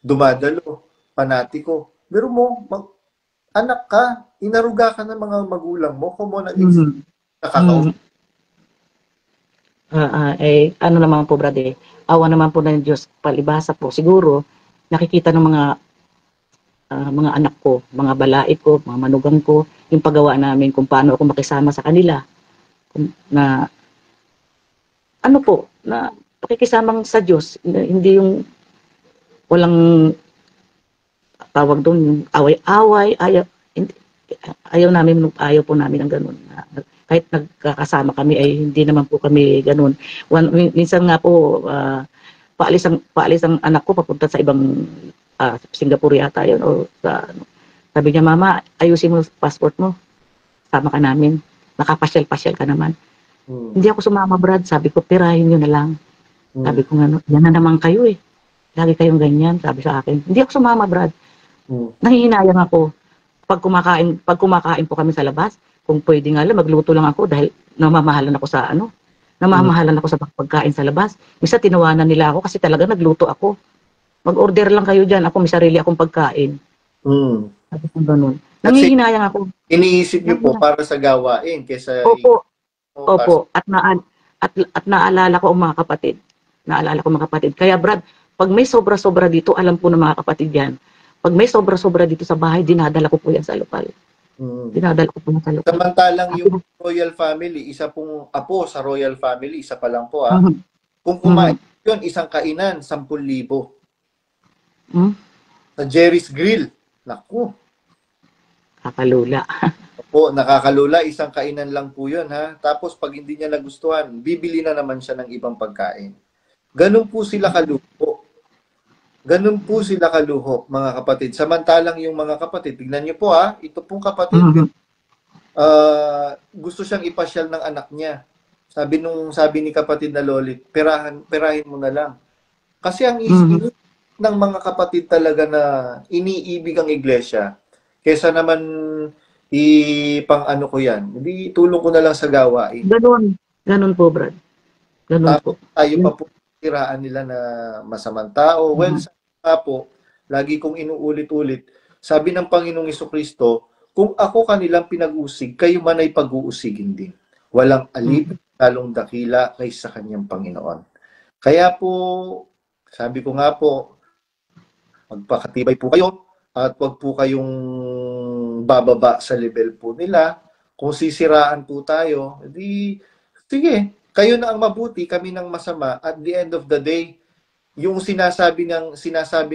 dumadalo, panatiko. Pero mo, anak ka, inaruga ka ng mga magulang mo, kung mo nag-exit, nakakausap. Ano naman po, brother, awa naman po ng Diyos, palibasa po, siguro, nakikita ng mga anak ko, mga balait ko, mga manugang ko, yung paggawa namin kung paano ako makisama sa kanila. Na, ano po, na pakikisamang sa Diyos, hindi yung walang tawag doon, yung away-away, ayaw namin, ayaw po namin ng ganun. Kahit nagkakasama kami, ay hindi naman po kami ganun. Minsan nga po, paalis ang anak ko papunta sa ibang Singapore yata yun o sa sabi niya, mama, ayusin mo passport mo, sama ka namin, nakapasyal-pasyal ka naman. Hindi ako sumama, Brad, sabi ko, tirahin nyo na lang. Sabi ko nga, yan na naman kayo eh, lagi kayong ganyan, sabi sa akin. Hindi ako sumama, Brad. Nahihinayang ako pag kumakain po kami sa labas, kung pwede nga lang magluto lang ako dahil namamahalan ako sa pagkain sa labas. Misa tinawanan nila ako kasi talaga nagluto ako. Mag-order lang kayo dyan. Ako may sarili akong pagkain. Sabi ko ganun. Nangihinayang ako. Iniisip niyo po para sa gawain kaysa... Opo. At naalala ko ang mga kapatid. Kaya Brad, pag may sobra-sobra dito, alam po ng mga kapatid yan. Pag may sobra-sobra dito sa bahay, dinadala ko po yan sa lokal. Dinadala ko po yan sa lokal. Samantalang yung royal family, isa pong apo sa royal family, isa pa lang po Kung kumain yun, isang kainan, 10,000. Sa Jerry's Grill. Naku. Kakalula. Opo, nakakalula. Isang kainan lang po yun, ha? Tapos, pag hindi niya nagustuhan, bibili na naman siya ng ibang pagkain. Ganun po sila kalupo. Ganun po sila kaluho, mga kapatid. Samantalang yung mga kapatid, tignan niyo po ito pong kapatid, Mhm. gusto siyang ipasyal ng anak niya. Sabi ni kapatid na Lolit, perahin mo na lang. Kasi ang Mhm. ng mga kapatid talaga na iniibig ang iglesia, kesa naman ipang-ano ko yan, hindi tulong ko na lang sa gawain. Ganun. Ganun po, Brad. Ganun po. Tapos tayo pa po tiraan nila na masamang tao. Well, Mhm. sa po, lagi kong inuulit-ulit, sabi ng Panginoong Jesucristo, kung ako kanilang pinag-usig, kayo man ay pag-uusigin din. Walang alip, talong dakila kaysa kanyang Panginoon. Kaya po, sabi ko nga po, magpakatibay po kayo at wag po kayong bababa sa level po nila. Kung sisiraan po tayo, di sige, kayo na ang mabuti, kami ng masama. At the end of the day, yung sinasabi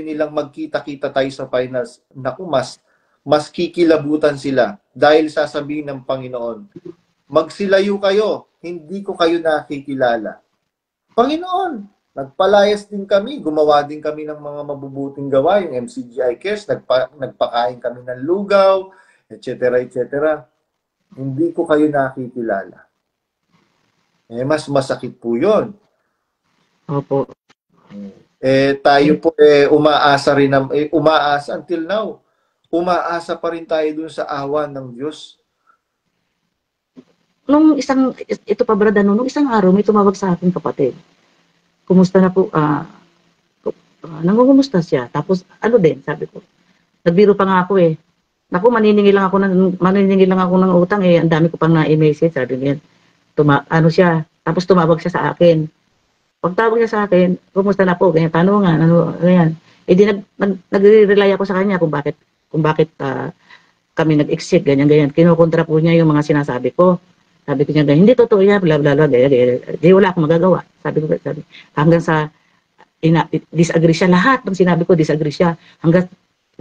nilang magkita-kita tayo sa finals, naku, mas kikilabutan sila dahil sasabihin ng Panginoon, magsilayo kayo, hindi ko kayo nakikilala. Panginoon, nagpalayas din kami, gumawa din kami ng mga mabubuting gawa, yung MCGI Cares, nagpakain kami ng lugaw, etc. etc. Hindi ko kayo nakikilala. Mas masakit po yun. Opo. Tayo po umaasa rin umaasa until now. Umaasa pa rin tayo dun sa awa ng Diyos. Ito pa, Brad, nung isang araw, may tumawag sa akin kapatid. Kumusta na po? Nangungumusta siya. Tapos, sabi ko. Nagbiro pa nga ako eh. Naku, maniningil lang ako ng utang eh. Ang dami ko pang na-message. Sabi niya, siya. Tapos tumawag siya sa akin. Pagtawag niya sa akin, kumusta na po? Ganyan, tanungan, ganyan. Di nagre-rely ako sa kanya kung bakit kami nag-exit, ganyan. Kinukontra po niya yung mga sinasabi ko. Sabi ko niya, hindi totoo yan, bla bla bla, ganyan. Di wala akong magagawa. Sabi hanggang sa disagree siya. Lahat ng sinabi ko, disagree siya. Hanggang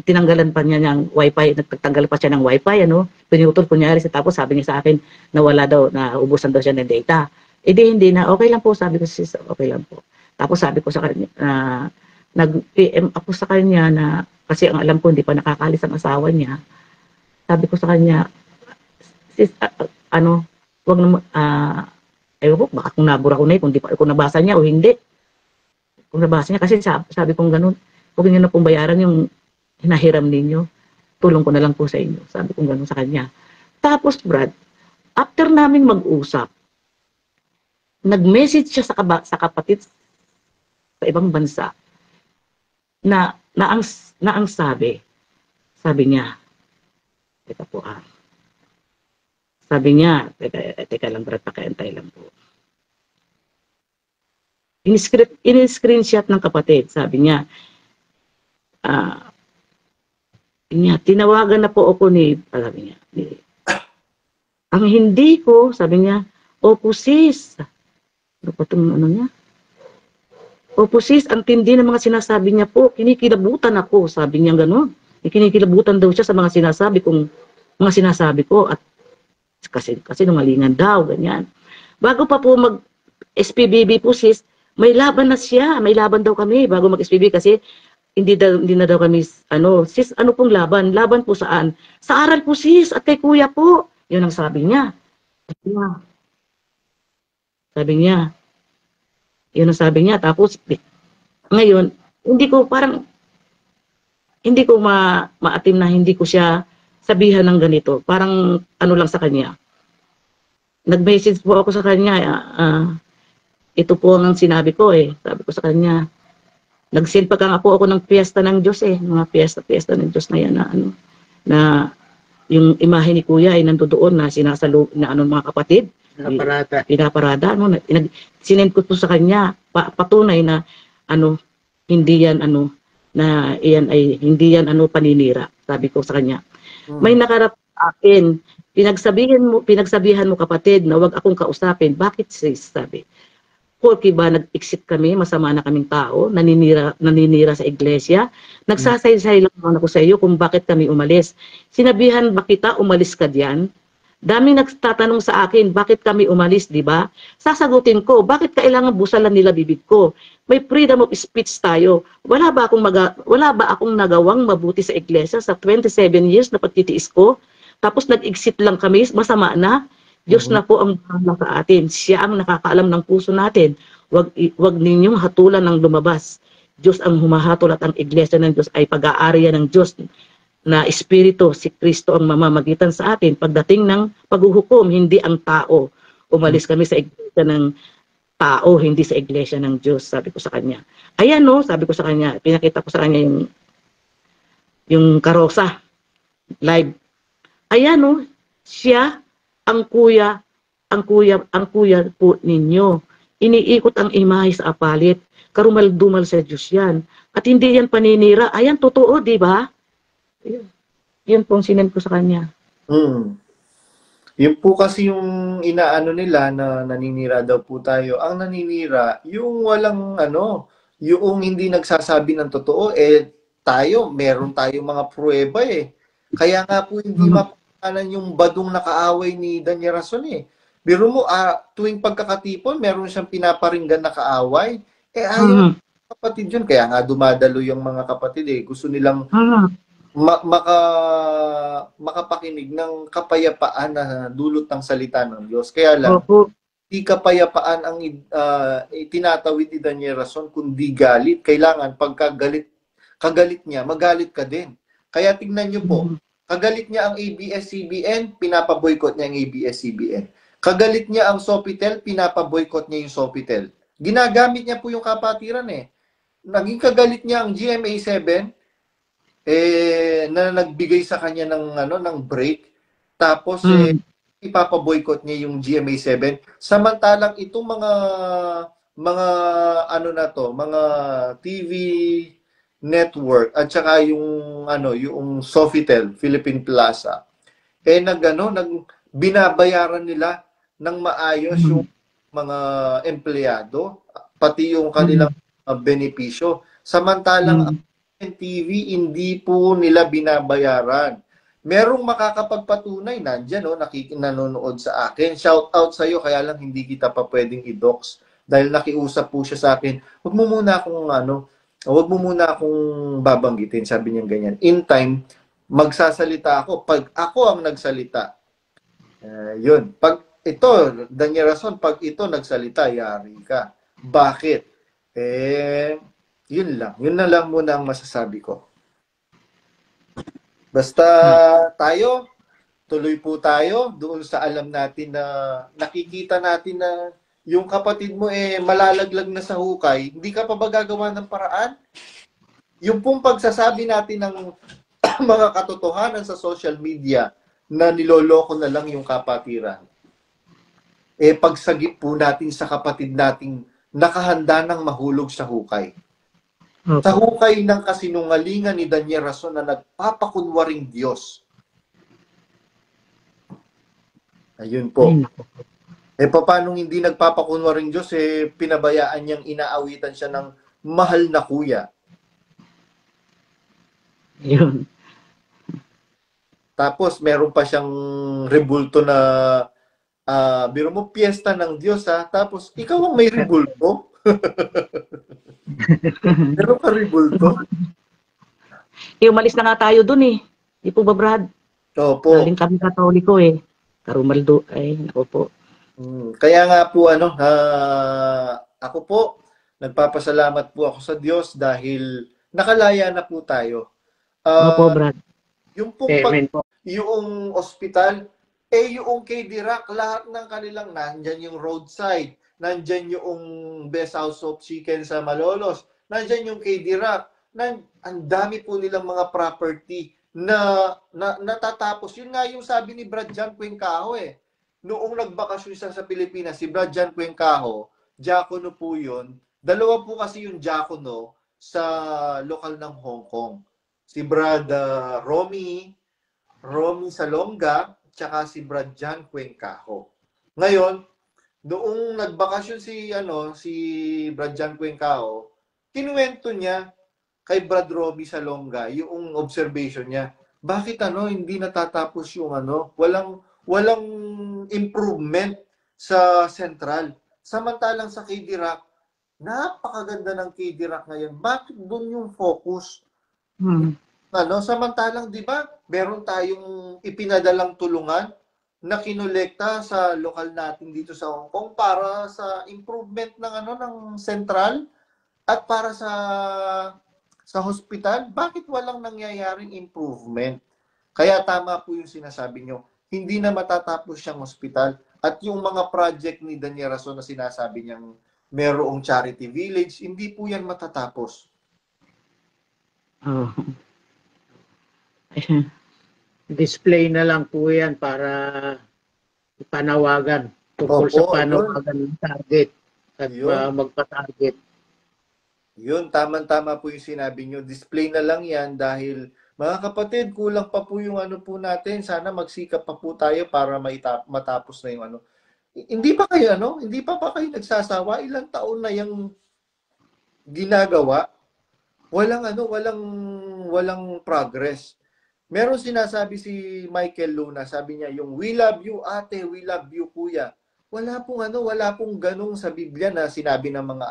tinanggalan pa niya ng wifi, nagtanggal pa siya ng wifi, pinutol kunyari siya. Tapos sabi niya sa akin na wala daw, na ubusan daw siya ng data. Hindi na, okay lang po, sabi ko, sis, okay lang po. Tapos sabi ko sa kanya, nag-PM ako sa kanya na, kasi ang alam ko, hindi pa nakakalis ang asawa niya. Sabi ko sa kanya, sis, wag na, ewan ko, baka kung nabura ko na kung nabasa niya o hindi. Kung nabasa niya, kasi sabi kong ganun, huwag niyo na pong bayaran yung hinahiram ninyo. Tulong ko na lang po sa inyo. Sabi kong ganun sa kanya. Tapos, Brad, after namin mag-usap, nag-message siya sa kapatid sa ibang bansa na ang sabi niya, teka po sabi niya, teka lang Brad, pakaantay lang po. In-screenshot ng kapatid, sabi niya, tinawagan na po ako sabi niya, ang hindi ko, sabi niya, opo sis, ano pa itong niya? Opo sis, ang tindi ng mga sinasabi niya po, kinikilabutan ako, sabi niya gano'n. Kinikilabutan daw siya sa mga sinasabi ko, at kasi nungalingan daw, ganyan. Bago pa po mag-SPBB po sis, may laban na siya, may laban daw kami bago mag-SPBB kasi hindi na daw kami, sis, ano pong laban? Laban po saan? Sa aral po sis, at kay kuya po. Yun ang sabi niya. Sabi niya. Yun ang sabi niya. Tapos, ngayon, hindi ko maatim na hindi ko siya sabihan ng ganito. Parang lang sa kanya. Nag-message po ako sa kanya. Ito po ang sinabi ko eh. Sabi ko sa kanya, nag-send pa nga po ako ng piyesta ng Diyos eh. Mga piyesta ng Diyos na yan na yung imahe ni Kuya ay nandoon na sinasalo na mga kapatid. Pinaparada. Sinend ko po sa kanya, patunay na hindi yan na iyan ay hindi yan paninira. Sabi ko sa kanya. May nakarap akin, pinagsabihan mo kapatid na wag akong kausapin. Bakit sis? Sabi. Porque ba nag-exit kami, masama na kaming tao, naninira sa iglesia. Nagsasaysay lang naman ako sa iyo kung bakit kami umalis. Sinabihan ba kita umalis ka diyan? Daming nagtatanong sa akin, bakit kami umalis, di ba? Sasagutin ko, bakit kailangan busalan nila bibig ko? May freedom of speech tayo. Wala ba akong nagawang mabuti sa iglesia sa 27 years na pagtitiis ko? Tapos nag-exit lang kami, masama na. Diyos na po ang bahala sa atin. Siya ang nakakaalam ng puso natin. Wag ninyong hatulan ng lumabas. Diyos ang humahatol at ang iglesia ng Diyos ay pag-aariya ng Diyos na Espiritu, si Kristo ang mamamagitan sa atin. Pagdating ng paghuhukom, hindi ang tao. Umalis kami sa iglesia ng tao, hindi sa iglesia ng Diyos, sabi ko sa kanya. Ayan no, sabi ko sa kanya, pinakita ko sa kanya yung karosa, live. Ayan no, siya, ang kuya po ninyo. Iniikot ang imahe sa apalit. Karumal-dumal sa Diyos yan. At hindi yan paninira. Ayan, totoo, di ba? Yun pong sinend ko sa kanya. Yun po kasi yung inaano nila na naninira daw po tayo. Ang naninira, yung walang yung hindi nagsasabi ng totoo, meron tayong mga pruweba eh. Kaya nga po hindi mapakanan yung badong nakaaway ni Daniel Rason eh. Biro mo, tuwing pagkakatipon, meron siyang pinaparinggan na kaaway. Ayaw kapatid yun. Kaya nga dumadalo yung mga kapatid eh. Gusto nilang makapakinig ng kapayapaan na dulot ng salita ng Diyos. Kaya lang, di kapayapaan ang itinatawid ni Daniel Rason, kundi galit. Kailangan, pagka kagalit niya, magalit ka din. Kaya tignan niyo po, kagalit niya ang ABS-CBN, pinapaboykot niya ang ABS-CBN. Kagalit niya ang Sofitel, pinapaboykot niya yung Sofitel. Ginagamit niya po yung kapatiran eh. Naging kagalit niya ang GMA7, na nagbigay sa kanya ng break, tapos ipapaboykot niya yung GMA7, samantalang itong mga mga TV network at saka yung Sofitel Philippine Plaza binabayaran nila ng maayos yung mga empleyado, pati yung kanilang benepisyo, samantalang TV, hindi po nila binabayaran. Merong makakapagpatunay, nandyan, nanonood sa akin. Shout out sa iyo, kaya lang hindi kita pa pwedeng i-dox. Dahil nakiusap po siya sa akin, wag mo muna akong babanggitin, sabi niya ganyan. In time, magsasalita ako. Pag ako ang nagsalita, yun. Pag ito, Daniel Rason, pag ito nagsalita, yari ka. Bakit? Yun lang. Yun na lang muna ang masasabi ko. Basta tayo, tuloy po tayo doon sa alam natin na nakikita natin na yung kapatid mo malalaglag na sa hukay, hindi ka pa ba gagawa ng paraan? Yung pong pagsasabi natin ng mga katotohanan sa social media na niloloko na lang yung kapatiran. Pagsagip po natin sa kapatid nating nakahanda ng mahulog sa hukay. Sa hukay ng kasinungalingan ni Daniel Rason na nagpapakunwaring Diyos. Ayun po. Paano hindi nagpapakunwaring Diyos, pinabayaan niyang inaawitan siya ng mahal na kuya. Yun. Tapos meron pa siyang rebulto na biro mo, piyesta ng Diyos tapos ikaw ang may rebulto. Meron ka rebulto. Umalis na nga tayo dun Di po ba, Brad? Opo. Galing kami Katoliko Karumaldo, ako po. Kaya nga po, ako po, nagpapasalamat po ako sa Diyos dahil nakalaya na po tayo. Opo, Brad. Yung yung ospital, yung kay Dirac, lahat ng kanilang, nandyan yung roadside, nandyan yung Best House of Chicken sa Malolos, nandyan yung kay Dirac, ang dami po nilang mga property na natatapos. Yun nga yung sabi ni Brad Jan Cuencajo noong nagbakasyon siya sa Pilipinas, si Brad Jan Cuencajo, diakono po yun. Dalawa po kasi yung diakono sa lokal ng Hong Kong. Si Brad Romy Salonga, tsaka si Brad Jan Cuencajo. Ngayon, noong nagbakasyon si Brad Jan Cuencajo, kinuwento niya kay Brad Romy Salonga yung observation niya. Bakit hindi natatapos yung walang improvement sa Central. Samantalang sa KD Rock, napakaganda ng KD Rock ngayon. Bakit doon yung focus? Samantalang, di ba, meron tayong ipinadalang tulungan na kinolekta sa lokal natin dito sa Hong Kong para sa improvement ng Central at para sa hospital. Bakit walang nangyayaring improvement? Kaya tama po yung sinasabi nyo. Hindi na matatapos siyang hospital. At yung mga project ni Daniel Rason na sinasabi niyang merong charity village, hindi po yan matatapos. Oh. Display na lang po yan para ipanawagan tungkol sa panawagan ng target at magpa-target. Yun, tama-tama po yung sinabi nyo. Display na lang yan dahil mga kapatid, kulang pa po yung po natin. Sana magsikap pa po tayo para matapos na yung Hindi pa kayo hindi pa kayo nagsasawa? Ilang taon na yung ginagawa? Walang progress. Meron sinasabi si Michael Luna, sabi niya yung we love you ate, we love you kuya. Wala pong ganung sa Biblia na sinabi ng mga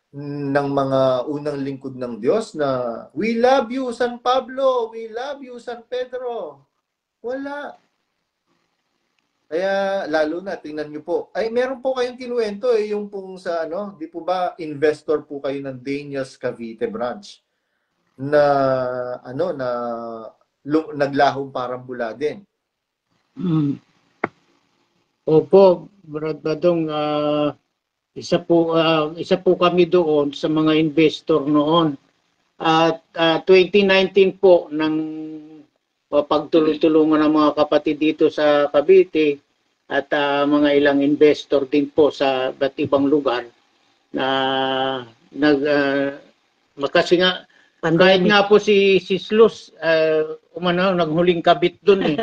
ng mga unang lingkod ng Diyos na we love you San Pablo, we love you San Pedro. Wala. Kaya lalo na tingnan niyo po. Ay meron po kayong kinuwento yung pong sa di po ba investor po kayo ng Daniels Cavite branch na na naglahong parang bula din. Opo, Brad Badong, isa po kami doon sa mga investor noon. At 2019 po ng pagtulong-tulungan ng mga kapatid dito sa Cavite at mga ilang investor din po sa iba't ibang lugar na kasi nga kahit nga po si Slus, naghuling kabit doon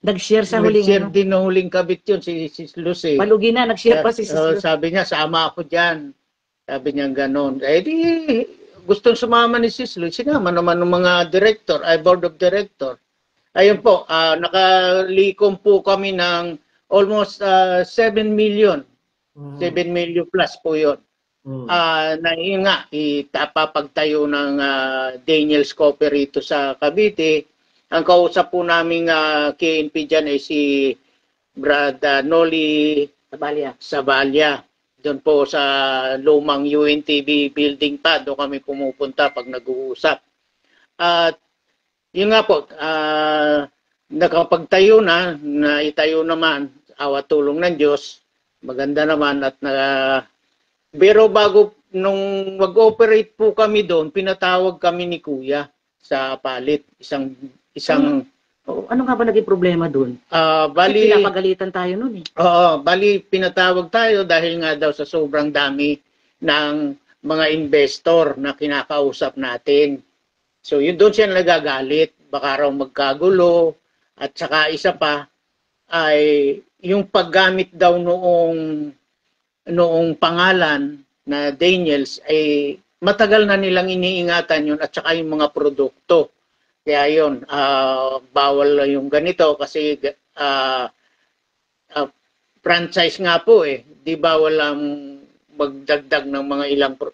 Nag-share sa huling Nag-share din ng huling kabit yun, si Slus Palugi na, nag-share pa si Slus. Sabi niya, sama ako dyan. Sabi niya gano'n. Di gustong sumama ni si Slus. Sinama naman ng mga director, board of director. Ayun po, nakalikom po kami ng almost 7 million. 7 million plus po yun. Na yun nga, itapapagtayo ng Daniels Copper rito sa Cavite. Ang kausap po namin KNP dyan ay si Brad Noli Sabalya. Doon po sa lumang UNTV building pa, doon kami pumupunta pag nag-uusap. At yun nga po, nakapagtayo na itayo naman, awa tulong ng Diyos, maganda naman at pero bago nung mag-operate po kami doon, pinatawag kami ni Kuya sa palit. Ano nga ba naging problema doon? Bali, pinapagalitan tayo noon bali pinatawag tayo dahil nga daw sa sobrang dami ng mga investor na kinakausap natin. So yun doon siya nagagalit, baka raw magkagulo at saka isa pa ay yung paggamit daw noong pangalan na Daniels ay matagal na nilang iniingatan yun at saka yung mga produkto. Kaya yun, bawal yung ganito kasi franchise nga po di bawal ang magdagdag ng mga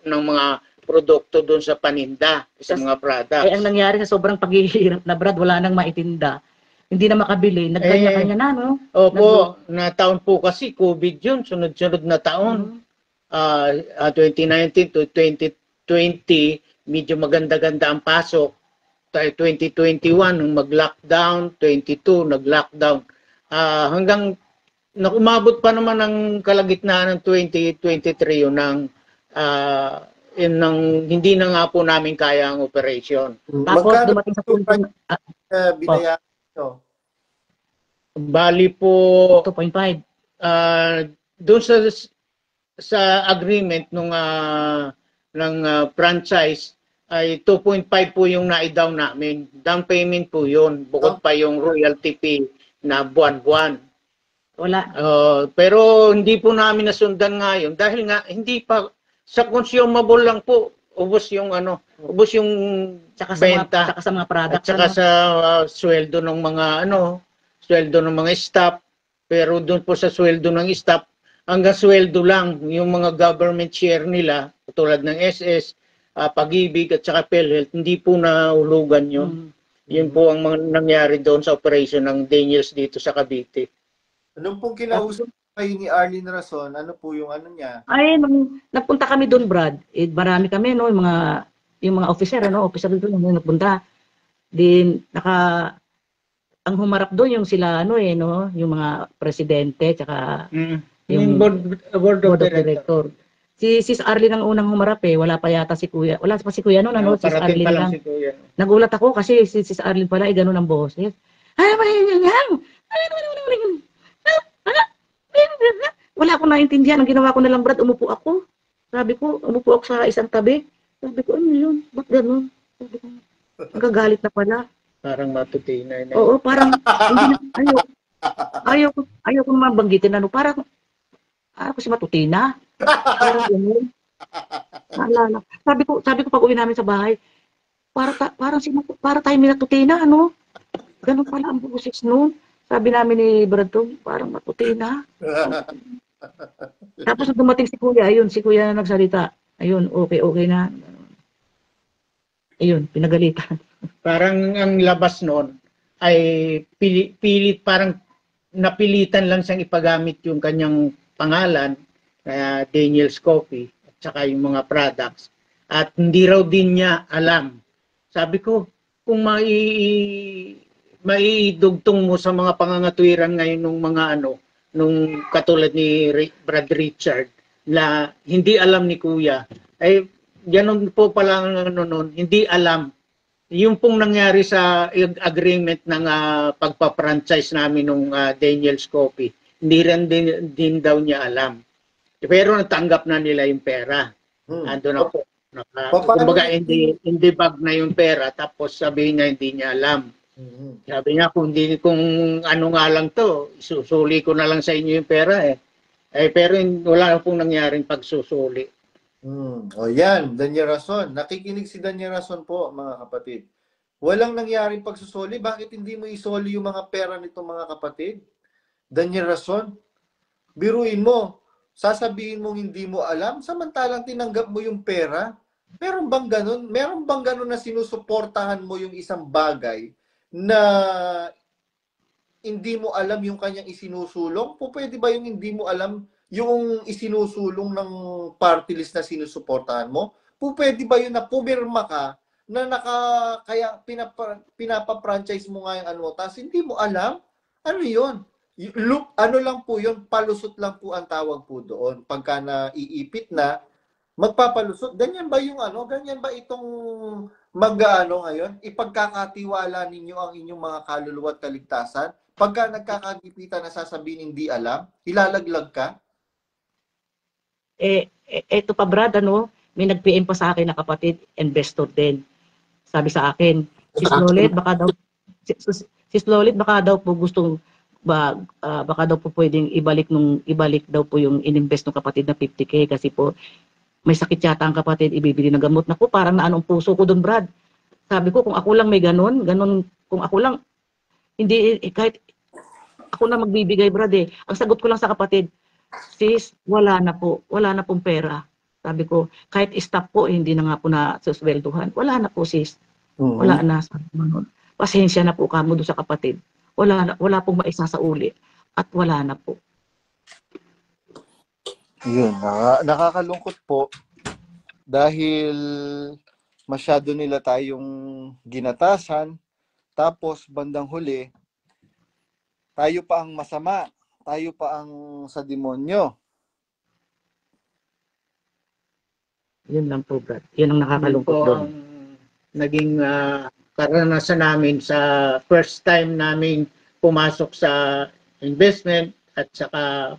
ng mga produkto doon sa paninda, sa mga products. Ang nangyari sa sobrang paghihirap na Brad, wala nang maitinda. Hindi na makabili, nagkanya-kanya na, no? Opo, na taon po kasi, COVID yun, sunod-sunod na taon. 2019 to 2020, medyo maganda-ganda ang pasok. 2021, nung mag-lockdown, 22, nag-lockdown. Hanggang umabot pa naman ng kalagitnaan ng 2023 yun ng hindi na nga po namin kaya ang operation. Tapos dumating sa punto binayaran nyo? Bali po 2.5. Doon sa agreement ng franchise ay 2.5 po yung naidown namin. Down payment po yun. Bukod pa yung royalty fee na buwan-buwan. Wala. Pero hindi po namin nasundan ngayon dahil nga hindi pa sa consumable lang po ubos yung ubos yung tsaka benta sa mga products. At saka sa sweldo ng mga sweldo ng mga staff, pero doon po sa sweldo ng staff, hanggang sweldo lang yung mga government share nila, tulad ng SS, Pag-ibig at saka PhilHealth, hindi po nahulugan yun. Yun po ang mga nangyari doon sa operation ng Daniels dito sa Cavite. Anong pong kinausap kayo ni Arlene Rason? Ano po yung ano niya? Ay, nung nagpunta kami doon, Brad, marami kami, no, yung mga officer, officer doon, yung nagpunta. Din, ang humarap doon yung sila, no, yung mga presidente, tsaka yung board of director. Si Sis Arlene ang unang humarap wala pa yata si Kuya. Wala pa si Kuya noon, Sis Parating Arlene pa lang lang. si Kuya. Nagulat ako kasi si Sis Arlene pala ganun ang boses. Wala akong naintindihan. Ang ginawa ko na lang, Brad, umupo ako. Sabi ko, umupo ako sa isang tabi. Sabi ko, ano yun? Ba't ganun? Sabi ko, nagagalit na pala. Parang matutinay na. Oo, parang, ayaw ko naman banggitin, parang kasi matutina. Parang ganun. Naalala. Sabi ko pag uwi namin sa bahay, para tayo minatutina, Ganun pala ang boses noon. Sabi namin ni Brad, parang matutina. Tapos nung dumating si Kuya na nagsalita. Ayun, okay na. Ayun, pinagalitan. Parang ang labas noon ay pilit, parang napilitan lang siyang ipagamit yung kanyang pangalan, Daniel's Coffee, at saka yung mga products. At hindi raw din niya alam. Sabi ko, kung maidugtong mo sa mga pangangatwiran ngayon ng mga nung katulad ni Brad Richard, na hindi alam ni Kuya, ay ganun po pala noon, hindi alam. Yung pong nangyari sa agreement ng pagpa-franchise namin ng Daniel's Coffee, hindi rin din daw niya alam. Pero natanggap na nila yung pera. Ando na po. Kumbaga, in the bag na yung pera, tapos sabihin niya hindi niya alam. Sabi niya, kung ano nga lang to, susuli ko na lang sa inyo yung pera pero wala pong nangyaring pagsusuli. O yan, Daniel Rason. Nakikinig si Daniel Rason po, mga kapatid. Walang nangyaring pagsusuli. Bakit hindi mo isoli yung mga pera nito, mga kapatid? Daniel Rason, biruin mo. Sasabihin mong hindi mo alam, samantalang tinanggap mo yung pera. Meron bang ganun? Meron bang ganun na sinusuportahan mo yung isang bagay na hindi mo alam yung kanyang isinusulong? Pwede ba yung hindi mo alam yung isinusulong ng party list na sinusuportahan mo? Pwede ba yun na pumirma ka na kaya pinapa-franchise mo nga yung tapos hindi mo alam? Ano yun? Look, lang po yun, palusot lang po ang tawag po doon. Pagka naiipit na, magpapalusot. Ganyan ba ganyan ba itong ngayon? Ipagkakatiwala ninyo ang inyong mga kaluluwa at kaligtasan? Pagka nagkakagipitan na sasabihin hindi alam, ilalaglag ka? Eto pa, Brad, may nag-PM pa sa akin na kapatid, investor din. Sabi sa akin, Sis Lolet, baka daw po gustong baka daw po pwedeng ibalik daw po yung ininvest ng kapatid na 50K kasi po may sakit yata ang kapatid, ibibili ng gamot. Naku, parang naanong puso ko doon, Brad. Sabi ko, kung ako lang may ganun, kung ako lang, hindi, kahit ako na magbibigay, Brad Ang sagot ko lang sa kapatid, sis, wala na pong pera. Sabi ko, kahit staff po, hindi na nga po na suswelduhan. Wala na po, sis. Wala na. Pasensya na po kamo doon sa kapatid. Wala pong maisa sa uli. At wala na po. Yun, nakakalungkot po dahil masyado nila tayong ginatasan, tapos bandang huli, tayo pa ang masama, tayo pa ang sa demonyo. Yun lang po, Brad. Yun ang nakakalungkot doon. Naging karanasan namin sa first time namin pumasok sa investment at saka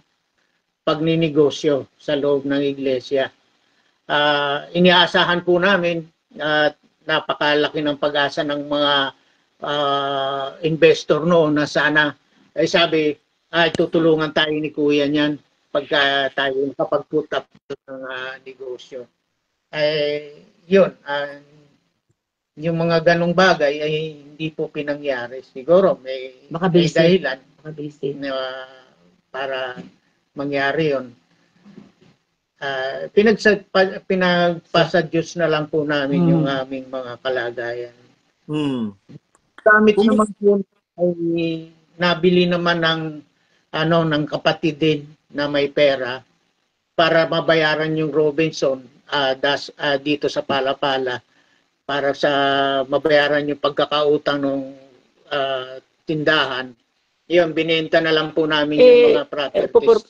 pagninegosyo sa loob ng iglesia. Iniaasahan po namin at napakalaki ng pag-asa ng mga investor noon na sana sabi tutulungan tayo ni Kuya niyan pagka tayo nakapag-put up ng negosyo. Yun, yung mga ganong bagay ay hindi po pinangyari. Siguro Baka may busy. dahilan Baka busy. na para mangyari yon. Pinagpasa Diyos na lang po namin yung aming mga kalagayan. Hmm. Gamit naman po ay nabili naman ng kapatid din na may pera para mabayaran yung Robinson dito sa Palapala, para sa mabayaran yung pagkakautang ng tindahan. Yun, binenta na lang po namin yung mga properties.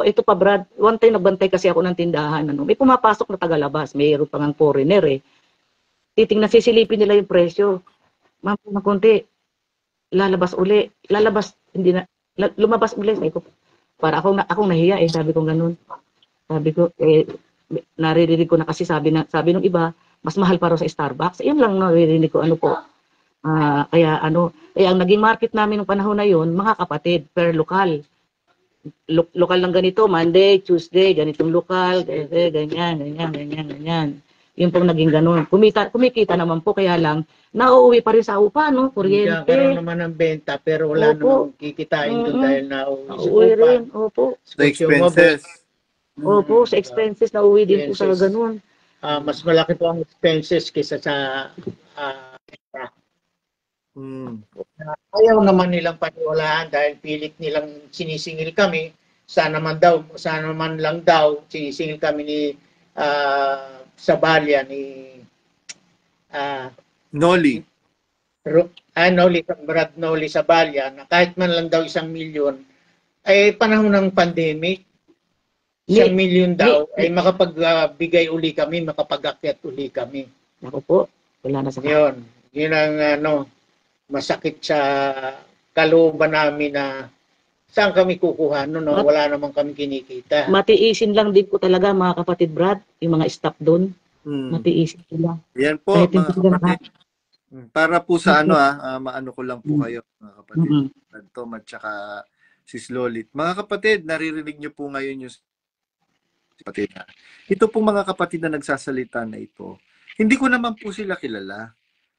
Ito pa Brad, one time nagbantay kasi ako ng tindahan. May pumapasok na tagalabas, mayroon pa ngang foreigner eh. Titingnan, sisilipin nila yung presyo. Ma'am, na konti, lalabas uli. Hindi na, lumabas uli. Sabi ko, para akong nahiya eh, sabi ko ganun. Sabi ko, naririnig ko na kasi sabi ng iba, mas mahal pa raw sa Starbucks. Yun lang naririnig ko, kaya ang naging market namin ng panahon na yun, mga kapatid, per lokal. Lokal lang ganito, Monday, Tuesday, ganitong lokal, ganyan. Yun pong naging ganun. Kumikita naman po, kaya lang, nauuwi pa rin sa upa, no? Kuryente. Karoon naman ng benta, pero wala namang kikitain doon dahil nauuwi sa Nauuwi upa. rin, opo. The expenses. Opo, sa expenses, nauuwi din po sa ganun. Mas malaki po ang expenses kaysa sa ayaw naman nilang paniwalaan dahil pilit nilang sinisingil kami. Sana man lang daw sinisingil kami ni Sabalya, ni Noli. Brad Noli Sabalya, na kahit man lang daw 1 milyon, ay panahon ng pandemic, 1 milyon daw, ay makapagbigay uli kami, makapag-akyat uli kami. Ako po, wala na sa Yun ang masakit sa kalooban namin na saan kami kukuha wala naman kami kinikita. Matiisin lang din po talaga mga kapatid Brad, yung mga staff doon. Matiisin sila. Yan po mga kapatid. Para po sa maano ko lang po kayo mga kapatid. Tom at saka Sis Lolit. Mga kapatid, naririnig niyo po ngayon yung kapatid na. Ito po mga kapatid na nagsasalita na ito. Hindi ko naman po sila kilala.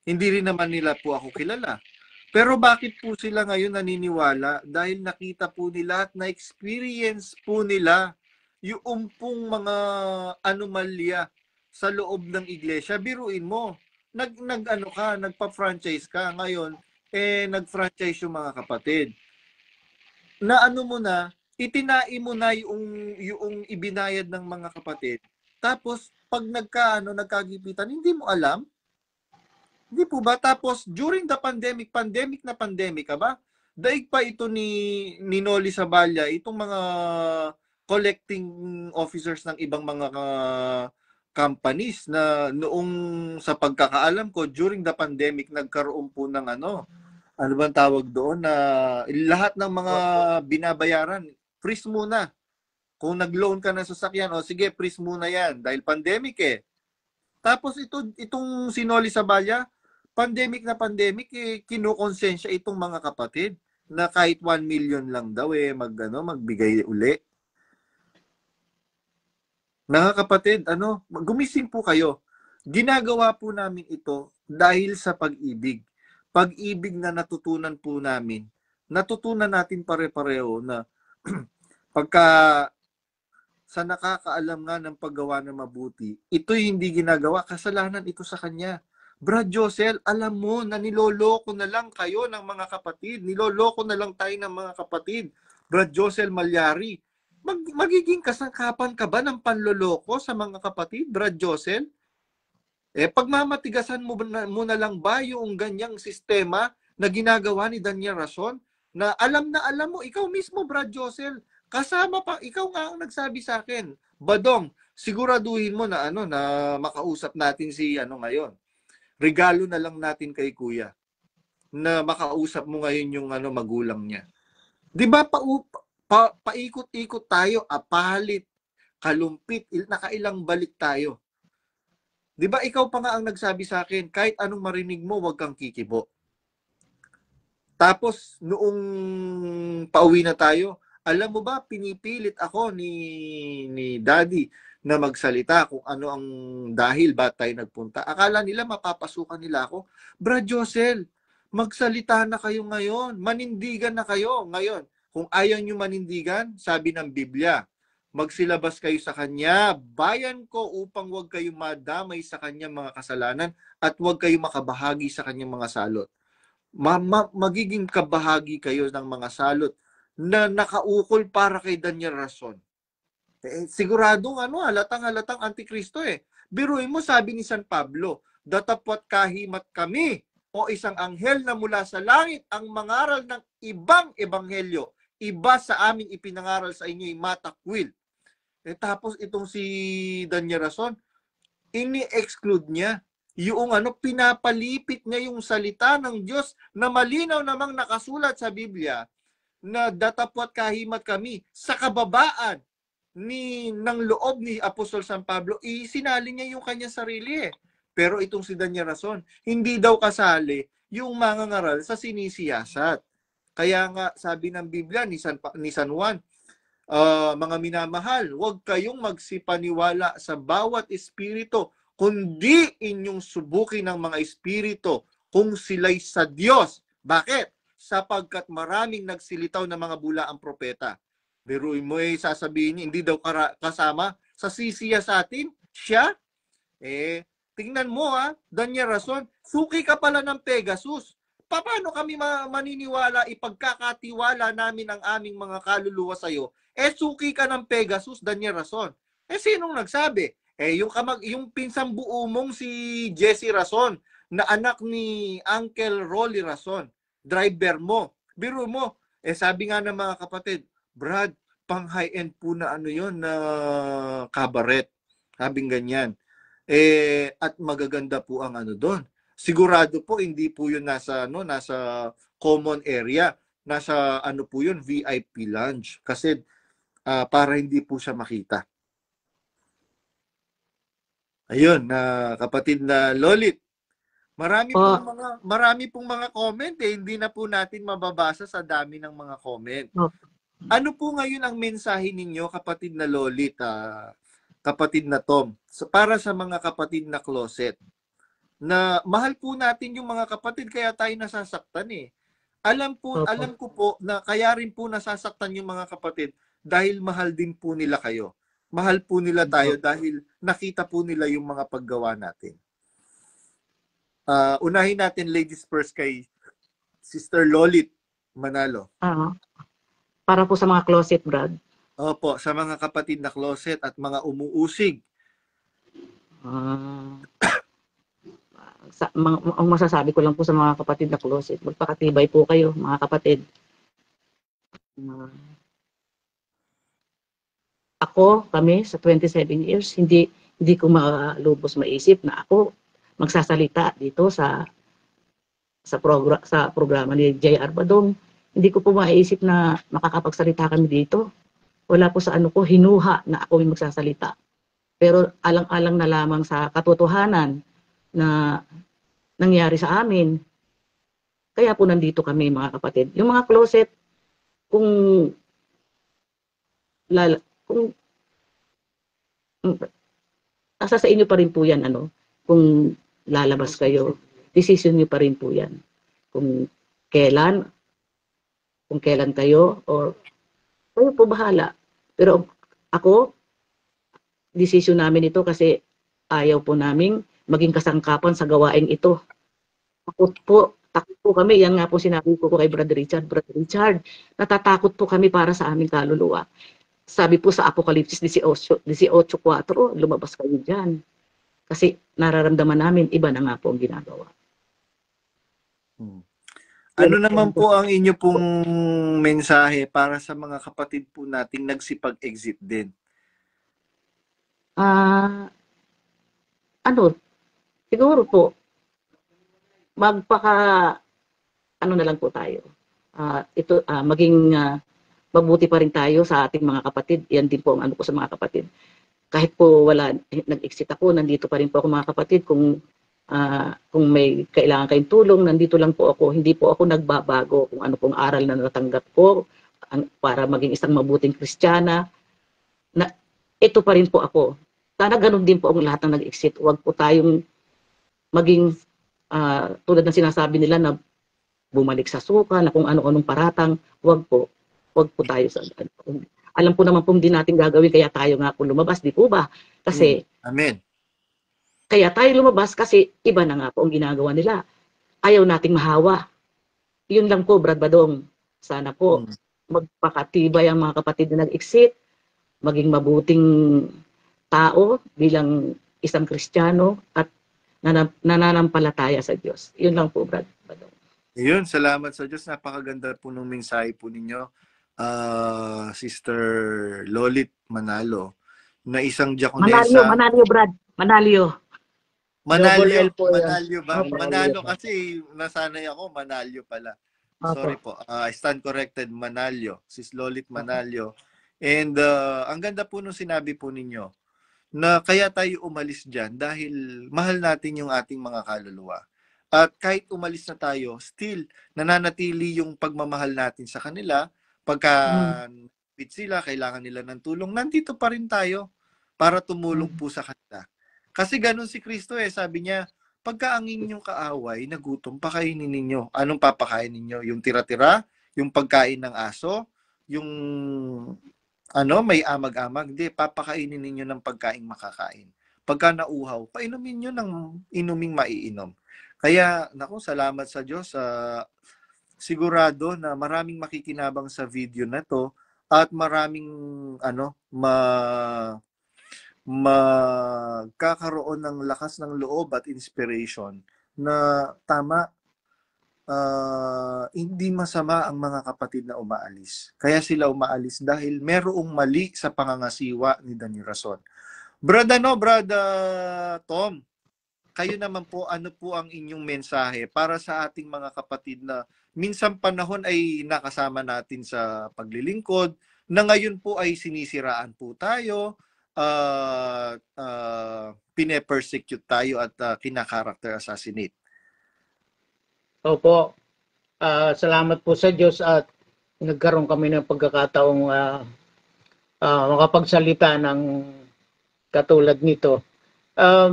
Hindi rin naman nila po ako kilala. Pero bakit po sila ngayon naniniwala? Dahil nakita po nila at na-experience po nila yung pong mga anomalya sa loob ng iglesia. Biruin mo, nagpa-franchise ka ngayon, nag-franchise yung mga kapatid. Na mo na, itinai mo na yung ibinayad ng mga kapatid. Tapos, pag nagkagipitan, hindi mo alam. Hindi po ba? Tapos, during the pandemic ka ba? Daig pa ito ni Noli Sabalya, itong mga collecting officers ng ibang mga companies na noong sa pagkakaalam ko, during the pandemic, nagkaroon po ng ano bang tawag doon, na lahat ng mga binabayaran, freeze muna. Kung nag-loan ka ng sasakyan, sige, freeze muna yan. Dahil pandemic eh. Tapos itong si Noli Sabalya, pandemic, kinukonsensya itong mga kapatid na kahit 1 million lang daw magbigay uli. Mga kapatid, gumising po kayo. Ginagawa po namin ito dahil sa pag-ibig. Pag-ibig na natutunan po namin. Natutunan natin pare-pareho na pagka sa nakakaalam nga ng paggawa ng mabuti, ito'y hindi ginagawa, kasalanan ito sa kanya. Brad Josel, alam mo na niloloko na lang kayo ng mga kapatid. Niloloko na lang tayo ng mga kapatid. Brad Josel Malyari, magiging kasangkapan ka ba ng panloloko sa mga kapatid, Brad Josel? Pagmamatigasan mo na lang ba yung ganyang sistema na ginagawa ni Daniel Rason? Na alam mo, ikaw mismo, Brad Josel, kasama pa, ikaw nga ang nagsabi sa akin, Badong, siguraduhin mo na na makausap natin si ngayon. Regalo na lang natin kay Kuya na makausap mo ngayon yung magulang niya. 'Di ba paikot-ikot tayo, apalit, kalumpit, nakailang balik tayo. 'Di ba ikaw pa nga ang nagsabi sa akin, kahit anong marinig mo, wag kang kikibo. Tapos noong pauwi na tayo, Alam mo ba, pinipilit ako ni Daddy na magsalita kung ano ang dahil ba tayo nagpunta. Akala nila mapapasukan nila ako. Brad Josel, magsalita na kayo ngayon. Manindigan na kayo ngayon. Kung ayaw nyo manindigan, sabi ng Biblia, magsilabas kayo sa Kanya, bayan ko upang huwag kayong madamay sa Kanyang mga kasalanan at huwag kayong makabahagi sa Kanyang mga salot. Magiging kabahagi kayo ng mga salot na nakaukol para kay Daniel Rason. Siguradong halatang antikristo eh. Biruin mo, sabi ni San Pablo, datapwat kahimat kami o isang anghel na mula sa langit ang mangaral ng ibang ebanghelyo. Iba sa aming ipinangaral sa inyo'y matakwil. Tapos itong si Daniel Rason, ini-exclude niya. Yung pinapalipit niya yung salita ng Diyos na malinaw namang nakasulat sa Biblia na datapwat kahimat kami sa kababaan ng loob ni Apostol San Pablo, isinali niya yung kanya sarili eh. Pero itong si Daniel Rason, hindi daw kasali yung mangangaral sa sinisiyasat. Kaya nga sabi ng Biblia ni San Juan, mga minamahal, huwag kayong magsipaniwala sa bawat espiritu, kundi inyong subukin ng mga espiritu kung sila'y sa Diyos. Bakit? Sapagkat maraming nagsilitaw na mga bulaang propeta. Biruin mo sasabihin niya, hindi daw kasama sa sisiya sa atin, siya. Tingnan mo Daniel Rason, suki ka pala ng Pegasus. Paano kami maniniwala, ipagkakatiwala namin ang aming mga kaluluwa sa'yo? Suki ka ng Pegasus, Daniel Rason. Sinong nagsabi? Yung pinsang buo mong si Jesse Rason, na anak ni Uncle Rolly Rason, driver mo. Biro mo, sabi nga ng mga kapatid, Brad, pang high-end po na na cabaret. Sabing ganyan. At magaganda po ang doon. Sigurado po, hindi po yun nasa common area. Nasa po yun, VIP lounge. Kasi para hindi po siya makita. Ayun, kapatid na Lolit. Marami pong mga comment hindi na po natin mababasa sa dami ng mga comment. Ano po ngayon ang mensahe ninyo, kapatid na Lolit, kapatid na Tom, para sa mga kapatid na closet? Na mahal po natin yung mga kapatid kaya tayo nasasaktan eh. Alam ko po na kaya rin po nasasaktan yung mga kapatid dahil mahal din po nila kayo. Mahal po nila tayo dahil nakita po nila yung mga paggawa natin. Unahin natin ladies first kay Sister Lolit Manalo. Para po sa mga closet, Brad. Opo, sa mga kapatid na closet at mga umuusig. Ang masasabi ko lang po sa mga kapatid na closet, magpakatibay po kayo, mga kapatid. Kami sa 27 years, hindi ko malubos maisip na ako magsasalita dito sa programa ni J.R. Badong. Hindi ko po maiisip na makakapagsalita kami dito. Wala po sa hinuha na ako yung magsasalita. Pero alang-alang na lamang sa katotohanan na nangyari sa amin. Kaya po nandito kami, mga kapatid. Yung mga closet, kung asa sa inyo pa rin po yan, kung lalabas kayo, decision niyo pa rin po yan. Kung kailan kayo, or kayo po bahala. Pero ako, decision namin ito kasi ayaw po naming maging kasangkapan sa gawain ito. Takot po kami. Yan nga po sinabi ko kay Brother Richard. Brother Richard, natatakot po kami para sa aming kaluluwa. Sabi po sa Apokalipsis 18:4, lumabas kayo dyan. Kasi nararamdaman namin, iba na nga po ang ginagawa. Ano naman po ang inyo pong mensahe para sa mga kapatid po nating nagsipag-exit din? Siguro po, na lang po tayo. Maging mabuti pa rin tayo sa ating mga kapatid. Yan din po ang ko sa mga kapatid. Kahit po nag-exit ako, nandito pa rin po ako, mga kapatid. Kung may kailangan kayong tulong, nandito lang po ako. Hindi po ako nagbabago kung ano pong aral na natanggap ko. para maging isang mabuting Kristiyana, na ito pa rin po ako. Sana ganun din po ang lahat ng nag-exit. Huwag po tayong maging tulad ng sinasabi nila na bumalik sa suka, na kung ano-anong paratang. Huwag po. Huwag po tayo sa alam po naman po hindi natin gagawin, kaya tayo nga po lumabas, di po ba? Kasi Amen. kaya tayo lumabas kasi iba na nga po ang ginagawa nila. Ayaw nating mahawa. Yun lang po, Brad Badong. Sana po magpakatibay ang mga kapatid na nag-exit, maging mabuting tao bilang isang Kristiyano at nananampalataya sa Diyos. Yun lang po, Brad Badong. Yun, salamat sa Diyos. Napakaganda po ng mensahe po ninyo, Sister Lolit Manalo, na isang diakonesa. Manalyo, Brad. Manalyo. Double L po yan. Manalyo ba? Opo. Manalo kasi nasanay ako, Manalyo pala. Sorry po. I stand corrected, Manalyo. Sis Lolit Manalyo. And ang ganda po nung sinabi po ninyo na kaya tayo umalis dyan dahil mahal natin yung ating mga kaluluwa. At kahit umalis na tayo, still nananatili yung pagmamahal natin sa kanila. Pagka sila, kailangan nila ng tulong, nandito pa rin tayo para tumulong po sa kanila. Kasi ganun si Kristo sabi niya, pagka ang inyong kaaway, nagutom, pakainin ninyo. Anong papakain ninyo? Yung tira-tira? Yung pagkain ng aso? Yung may amag-amag? Hindi, papakainin ninyo ng pagkain makakain. Pagka nauhaw, painumin nyo ng inuming maiinom. Kaya, salamat sa Diyos. Sigurado na maraming makikinabang sa video na to at maraming magkakaroon ng lakas ng loob at inspiration na tama, hindi masama ang mga kapatid na umaalis. Kaya sila umaalis dahil merong mali sa pangangasiwa ni Daniel Rason. Brother Tom, kayo naman po, ano po ang inyong mensahe para sa ating mga kapatid na minsan panahon ay nakasama natin sa paglilingkod, na ngayon po ay sinisiraan po tayo, pine-persecute tayo at kina-character assassinate? Opo. Salamat po sa Diyos at nagkaroon kami ng pagkakataong makapagsalita ng katulad nito.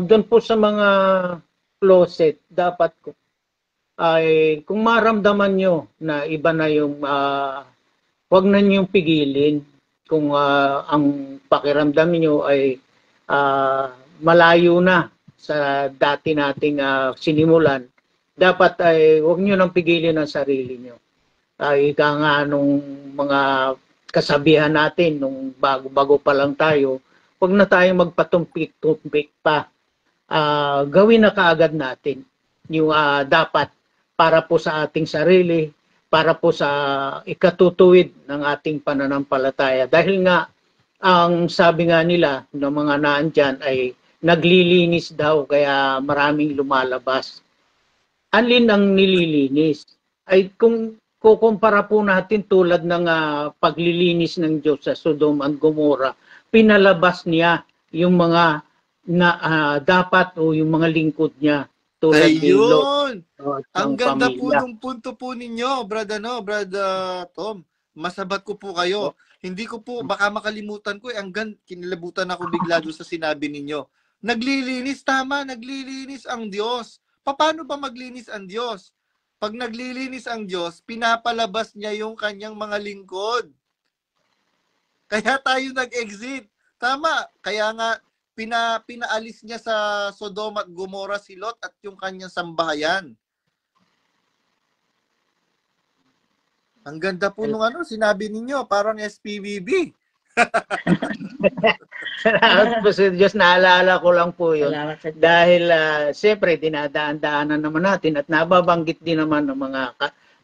Doon po sa mga closet, dapat ay kung maramdaman nyo na iba na yung wag na nyo pigilin. Kung ang pakiramdam nyo ay malayo na sa dati nating sinimulan, dapat ay wag nyo nang pigilin ang sarili nyo. Ika nga nung mga kasabihan natin nung bago-bago pa lang tayo, wag na tayong magpatumpik-tumpik pa. Gawin na kaagad natin yung dapat para po sa ating sarili, para po sa ikatutuwid ng ating pananampalataya. Dahil nga, ang sabi nga nila ng mga naandyan ay naglilinis daw, kaya maraming lumalabas. Alin ang nililinis? Ay kung kukumpara po natin tulad ng paglilinis ng Diyos sa Sodom at Gomora, pinalabas niya yung mga dapat o yung mga lingkod niya. Tulad ni Lot. Ang ganda po ng punto po ninyo, brother Tom. Masabat ko po kayo. Hindi ko po, baka makalimutan ko, kinilabutan ako bigla doon sa sinabi ninyo. Naglilinis, tama, naglilinis ang Diyos. Paano ba maglinis ang Diyos? Pag naglilinis ang Diyos, pinapalabas niya yung kanyang mga lingkod. Kaya tayo nag-exit. Tama, kaya nga, pinaalis niya sa Sodom at Gomora si Lot at yung kanyang sambahayan. Ang ganda po nung sinabi ninyo, parang SPVB. Salamat po sa Diyos, naalala ko lang po yun. Dahil siyempre dinadaan-daanan naman natin at nababanggit din naman ng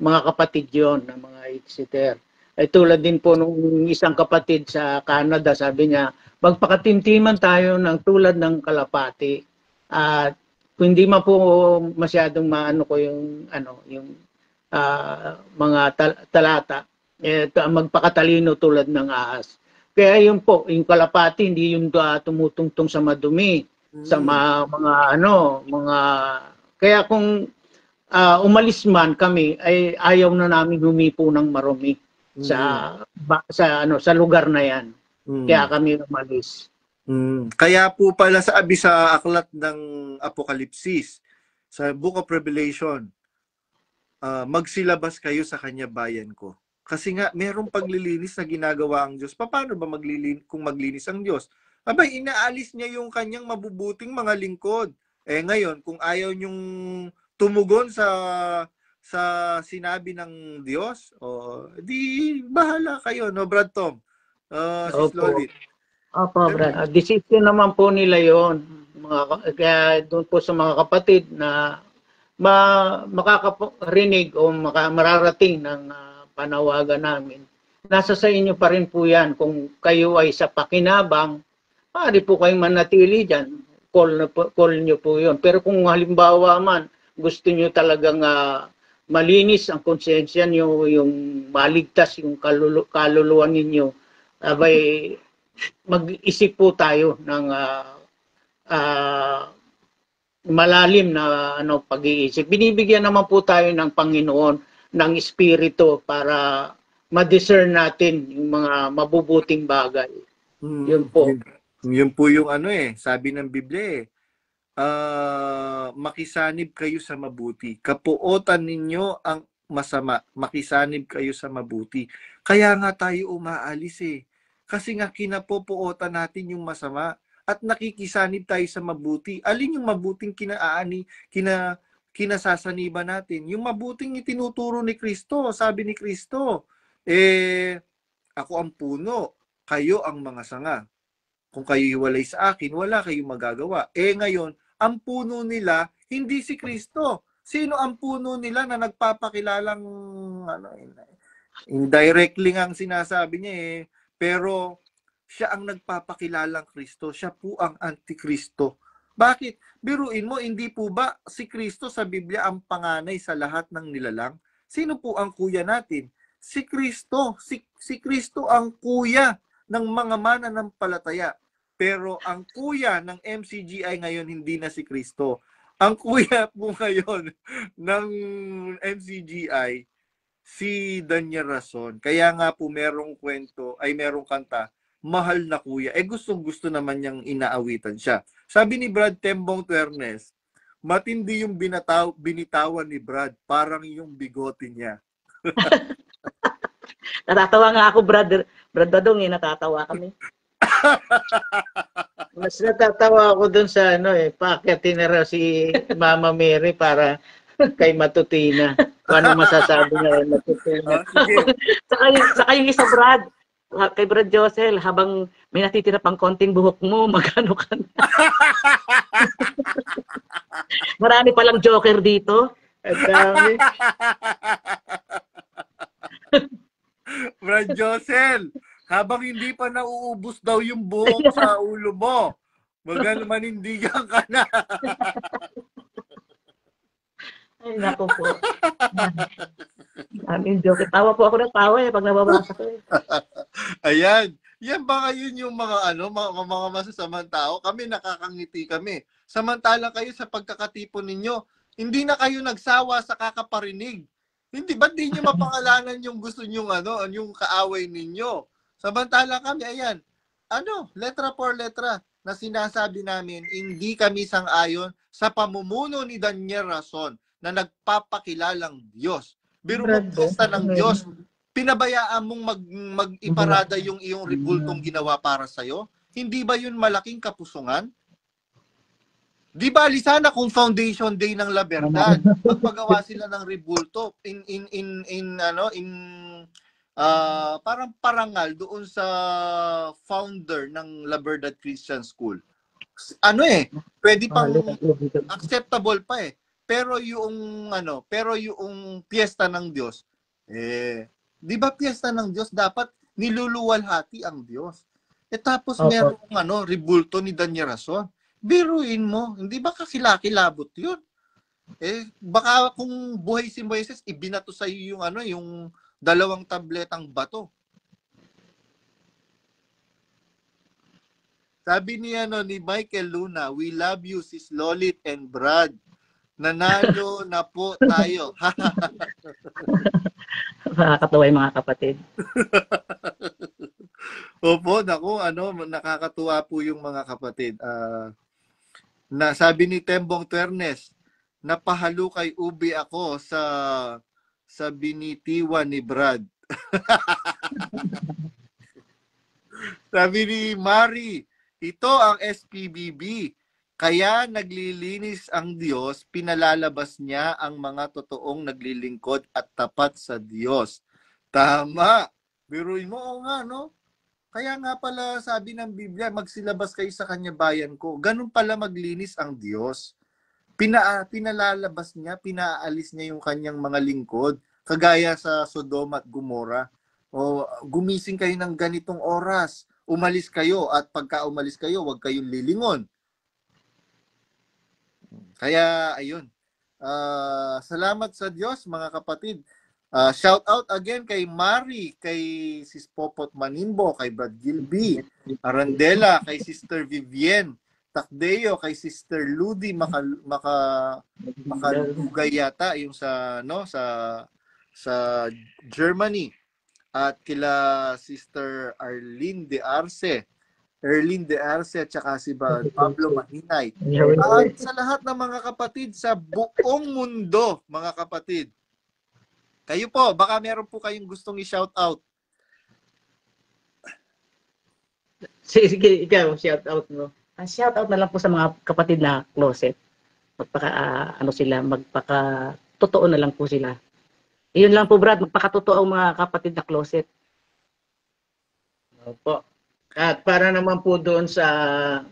mga kapatid yon, ng mga exiter. Ay tulad din po nung isang kapatid sa Canada, sabi niya, magpakatimtiman tayo ng tulad ng kalapati. At kung hindi man po masyadong maano ko yung mga talata, magpakatalino tulad ng ahas. Kaya yun po, yung kalapati hindi yung tumutungtong sa madumi, sa mga kaya kung umalis man kami ay ayaw na namin humipo ng marumi. sa lugar na yan. Mm. Kaya kami umalis. Kaya po pala sabi sa aklat ng Apokalipsis, sa Book of Revelation, magsilabas kayo sa kanya bayan ko. Kasi nga, merong paglilinis na ginagawa ang Diyos. Paano ba kung maglinis ang Diyos? Abay, inaalis niya yung kanyang mabubuting mga lingkod. Ngayon, kung ayaw niyong tumugon sa sinabi ng Diyos, di bahala kayo, no, Brad Tom? Sis Lolit. Opo, Brad. Decision naman po nila yon. Kaya doon po sa mga kapatid na makakarinig o mararating ng panawagan namin. Nasa sa inyo pa rin po yan. Kung kayo ay sa pakinabang, maaari po kayong manatili dyan. Call nyo po yun. Pero kung halimbawa man, gusto nyo talagang malinis ang konsensya nyo, yung maligtas yung kaluluwa ninyo, abay, mag-isip po tayo ng malalim na pag-iisip. Binibigyan naman po tayo ng Panginoon ng espiritu para ma-discern natin yung mga mabubuting bagay. Yun po. Yun po yung sabi ng Biblia makisanib kayo sa mabuti. Kapuotan ninyo ang masama. Makisanib kayo sa mabuti. Kaya nga tayo umaalis Kasi nga kinapupuotan natin yung masama at nakikisanib tayo sa mabuti. Alin yung mabuting kinasasaniba natin? Yung mabuting itinuturo ni Kristo. Sabi ni Kristo, ako ang puno, kayo ang mga sanga. Kung kayo hiwalay sa akin, wala kayong magagawa. Ngayon, ang puno nila, hindi si Kristo. Sino ang puno nila na nagpapakilalang, indirectly nga ang sinasabi niya pero siya ang nagpapakilalang Kristo. Siya po ang Antikristo. Bakit? Biruin mo, hindi po ba si Kristo sa Biblia ang panganay sa lahat ng nilalang? Sino po ang kuya natin? Si Kristo. Si Kristo ang kuya ng mga mananampalataya. Pero ang kuya ng MCGI ngayon hindi na si Kristo. Ang kuya po ngayon ng MCGI, si Daniel Rason. Kaya nga po merong kanta, Mahal na Kuya. Gustong-gusto naman niyang inaawitan siya. Sabi ni Brad Tembong Tuernes, matindi yung binitawan ni Brad, parang yung bigote niya. Natatawa nga ako, Brad Badong, natatawa kami. Mas natatawa ako dun sa paakyatin na raw si Mama Mary para kay Matutina. Ano masasabi niya kay Matutina? Saka yung isa, Brad, kay Brad Josel, habang may natitira pang konting buhok mo, magano ka na. Marami palang joker dito. At dami. Brad Josel, habang hindi pa nauubos daw yung buhok sa ulo mo, manindigan ka na. Ay, naku po. Joke. Tawa po ako ng tawa pag nababasa ko Ayan. Yan ba ngayon yung mga mga masasamang tao? Kami nakakangiti kami. Samantala kayo sa pagkakatipon ninyo, hindi na kayo nagsawa sa kakaparinig. Ba't di nyo mapangalanan yung gusto nyong yung kaaway ninyo? Samantala kami, ayan, letra por letra na sinasabi namin, hindi kami sang-ayon sa pamumuno ni Daniel Rason na nagpapakilalang Diyos. Biro mo pista ng Diyos, pinabayaan mong mag-iparada yung iyong rebultong ginawa para sa'yo? Hindi ba yun malaking kapusungan? Di ba sana kung Foundation Day ng La Verdad, magpagawa sila ng rebulto parang parangal doon sa founder ng La Verdad Christian School. Pwede pang acceptable pa Pero yung piyesta ng Diyos, di ba piyesta ng Diyos dapat niluluwalhati ang Diyos? Tapos merong rebulto ni Daniel Rason. Biruin mo, hindi ba kakilakilabot yun? Baka kung buhay si Moises, ibinato sa iyo yung 2 tabletang bato. Sabi ni Michael Luna, we love you, Sis Lolit and Brad. Nanalo na po tayo. Nakakatuwa yung mga kapatid. Opo, naku, nakakatuwa po yung mga kapatid. Na sabi ni Tembong Tuernes, napahalukay ubi ako sa binitiwan ni Brad. Sabi ni Mari, ito ang SPBB. Kaya naglilinis ang Diyos, pinalalabas niya ang mga totoong naglilingkod at tapat sa Diyos. Tama. Biruin mo, oo nga, no? Kaya nga pala sabi ng Biblia, magsilabas kayo sa kanya bayan ko. Ganun pala maglinis ang Diyos. Pinalalabas niya, pinaalis niya yung kanyang mga lingkod. Kagaya sa Sodoma at Gomora. O gumising kayo ng ganitong oras. Umalis kayo at pagka umalis kayo, huwag kayong lilingon. Kaya ayun. Salamat sa Diyos mga kapatid. Shout out again kay Mari, kay Sis Popot Manimbo, kay Brad Gilby, Arandela, kay Sister Vivienne, Takdeo, kay Sister Ludi Makalugay yata yung sa Germany, at kila Sister Erlyn de Arce at saka si Pablo Mahinay. At sa lahat ng mga kapatid sa buong mundo, mga kapatid. Kayo po, baka meron po kayong gustong i-shout out. Sige, ikaw, shout out mo. Shout out na lang po sa mga kapatid na closet. Magpaka-totoo na lang po sila. Iyon lang po, Brad, magpakatotoo ang mga kapatid na closet. Opo. At para naman po doon sa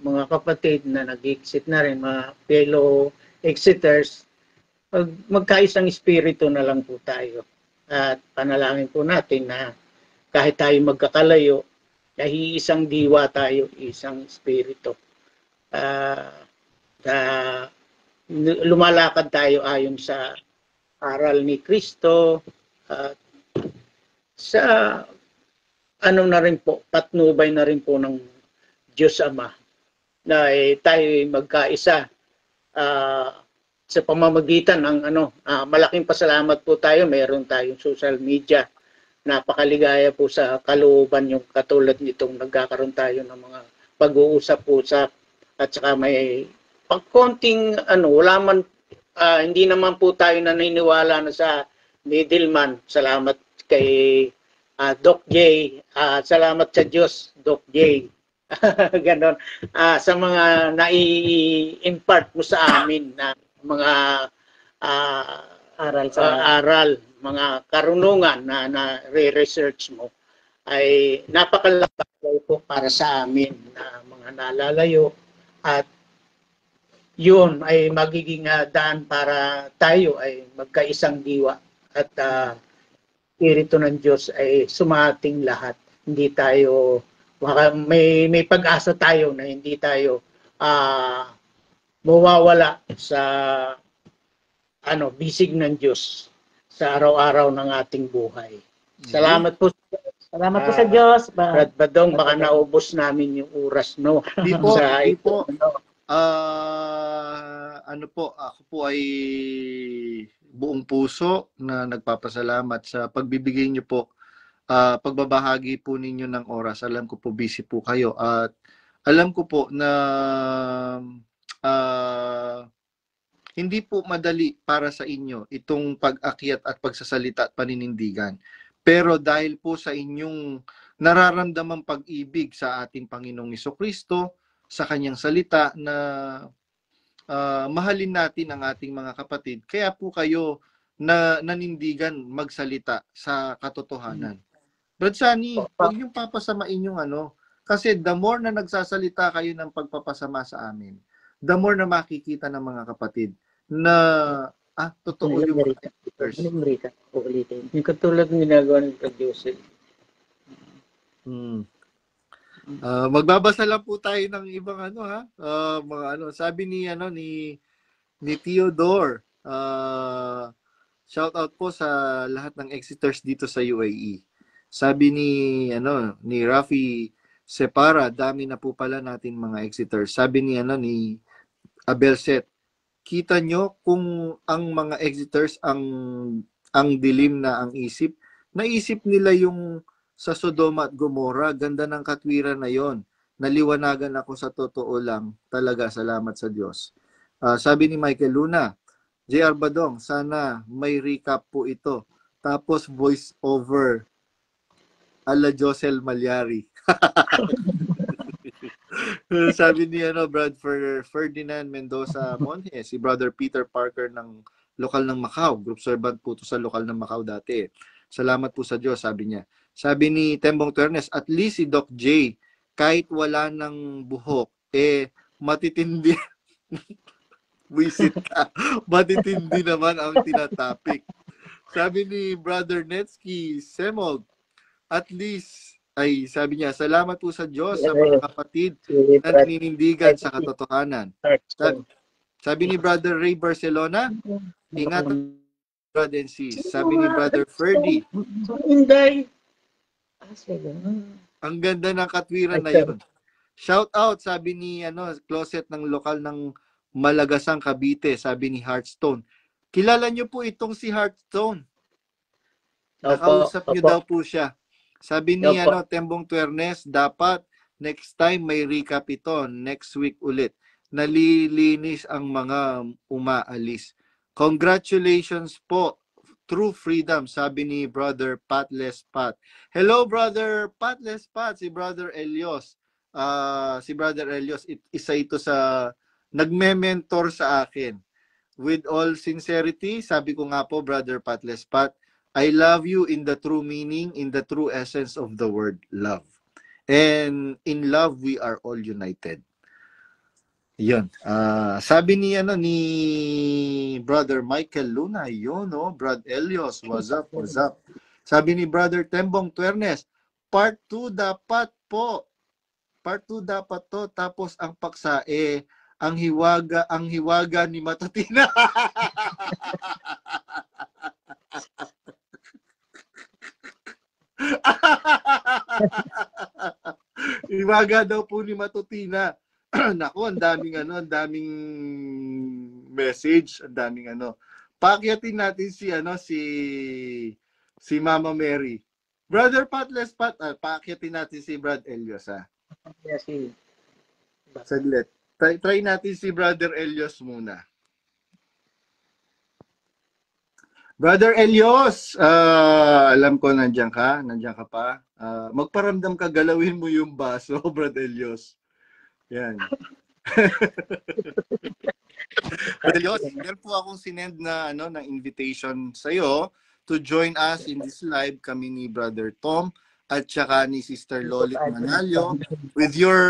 mga kapatid na nag-exit na rin, mga fellow exiters, magkaisang espiritu na lang po tayo. At panalangin po natin na kahit tayo magkakalayo, dahil isang diwa tayo, isang espiritu. Lumalakad tayo ayon sa aral ni Kristo, at sa na rin po, patnubay na rin po ng Diyos Ama na tayo magkaisa sa pamamagitan ng malaking pasalamat po tayo, mayroon tayong social media. Napakaligaya po sa kalooban yung katulad nitong nagkakaroon tayo ng mga pag-uusap-usap, at saka may pagkonting hindi naman po tayo naniniwala na sa middleman. Salamat kay Doc J. Salamat sa Diyos, Doc J. Ganon. Sa mga nai-impart mo sa amin na mga aral, mga karunungan na re-research mo, ay napakalaki po para sa amin na mga nalalayo, at yun ay magiging daan para tayo ay magkaisang diwa, at Espiritu ng Diyos ay sumating lahat. Hindi tayo, may pag-asa tayo na hindi tayo mawawala sa bisig ng Diyos sa araw-araw ng ating buhay. Salamat po. Salamat po sa Diyos. Brad Badong, baka naubos namin yung oras, no? Di po. Ako po ay buong puso na nagpapasalamat sa pagbibigay niyo po, pagbabahagi po ninyo ng oras. Alam ko po busy po kayo, at alam ko po na hindi po madali para sa inyo itong pag-akyat at pagsasalita at paninindigan. Pero dahil po sa inyong nararamdamang pag-ibig sa ating Panginoong Jesucristo, sa kanyang salita, na mahalin natin ang ating mga kapatid, kaya po kayo na nanindigan magsalita sa katotohanan. Brad Sunny, huwag niyong papasamain yung kasi the more na nagsasalita kayo ng pagpapasama sa amin, the more na makikita ng mga kapatid na totoo yung mga exiters. Yung katulad ng ginagawa ng producer. Magbabasa lang po tayo ng ibang sabi ni Theodore, shout out po sa lahat ng exiters dito sa UAE. Sabi ni Rafi Separa, dami na po pala natin mga exiters. Sabi ni Abel Set, kita nyo kung ang mga exiters ang ang dilim na ang isip. Naisip nila yung sa Sodoma at Gomora, ganda ng katwiran na yon. Naliwanagan ako sa totoo lang. Talaga, salamat sa Diyos. Sabi ni Michael Luna, JR Badong, sana may recap po ito. Tapos voice over ala Josel Malyari. Sabi ni Brad Ferdinand Mendoza Monje, si Brother Peter Parker ng lokal ng Macau. Group servant po to sa lokal ng Macau dati. Salamat po sa Diyos, sabi niya. Sabi ni Tembong Tuernes, at least si Doc J, kahit wala ng buhok, matitindi. Wisit ka. Matitindi naman ang tinatapik. Sabi ni Brother Netsky Semog, at least, sabi niya, salamat po sa Diyos sa mga kapatid na naninindigan sa katotohanan. Sabi ni Brother Ray Barcelona, ingat Brad and sis. Sabi ni Brother Ferdy, ang ganda ng katwiran na yun. Shout out, sabi ni closet ng lokal ng Malagasang Cavite, sabi ni Hearthstone. Kilala niyo po itong si Hearthstone. Nakausap niyo daw po siya. Sabi ni Tembong Tuernes, dapat next time may recap ito, next week ulit. Nalilinis ang mga umaalis. Congratulations po. True freedom, sabi ni Brother Patless Pat. Hello, Brother Patless Pat, si Brother Elios. Si Brother Elios, isa ito sa nagme-mentor sa akin. With all sincerity, sabi ko nga po, Brother Patless Pat, I love you in the true meaning, in the true essence of the word love. And in love, we are all united. Yun. Sabi ni Brother Michael Luna, Brad Elios, what's up, what's up? Sabi ni Brother Tembong Tuernes, part 2 dapat po. Part 2 dapat to. Tapos ang paksa, ang hiwaga ni Matutina. Hiwaga daw po ni Matutina. Naku, ang daming message, ang daming Paakyatin natin si Mama Mary. Brother Patless Pat, paakyatin natin si Brad Elios, ha. Yes, Saglit. Try natin si Brother Elios muna. Brother Elios, alam ko nandiyan ka pa. Magparamdam ka, galawin mo yung baso, Brother Elios. Yan. Brother Elios, meron po akong sinend na invitation sa iyo to join us in this live, kami ni Brother Tom at saka ni Sister Lolit Manalio, with your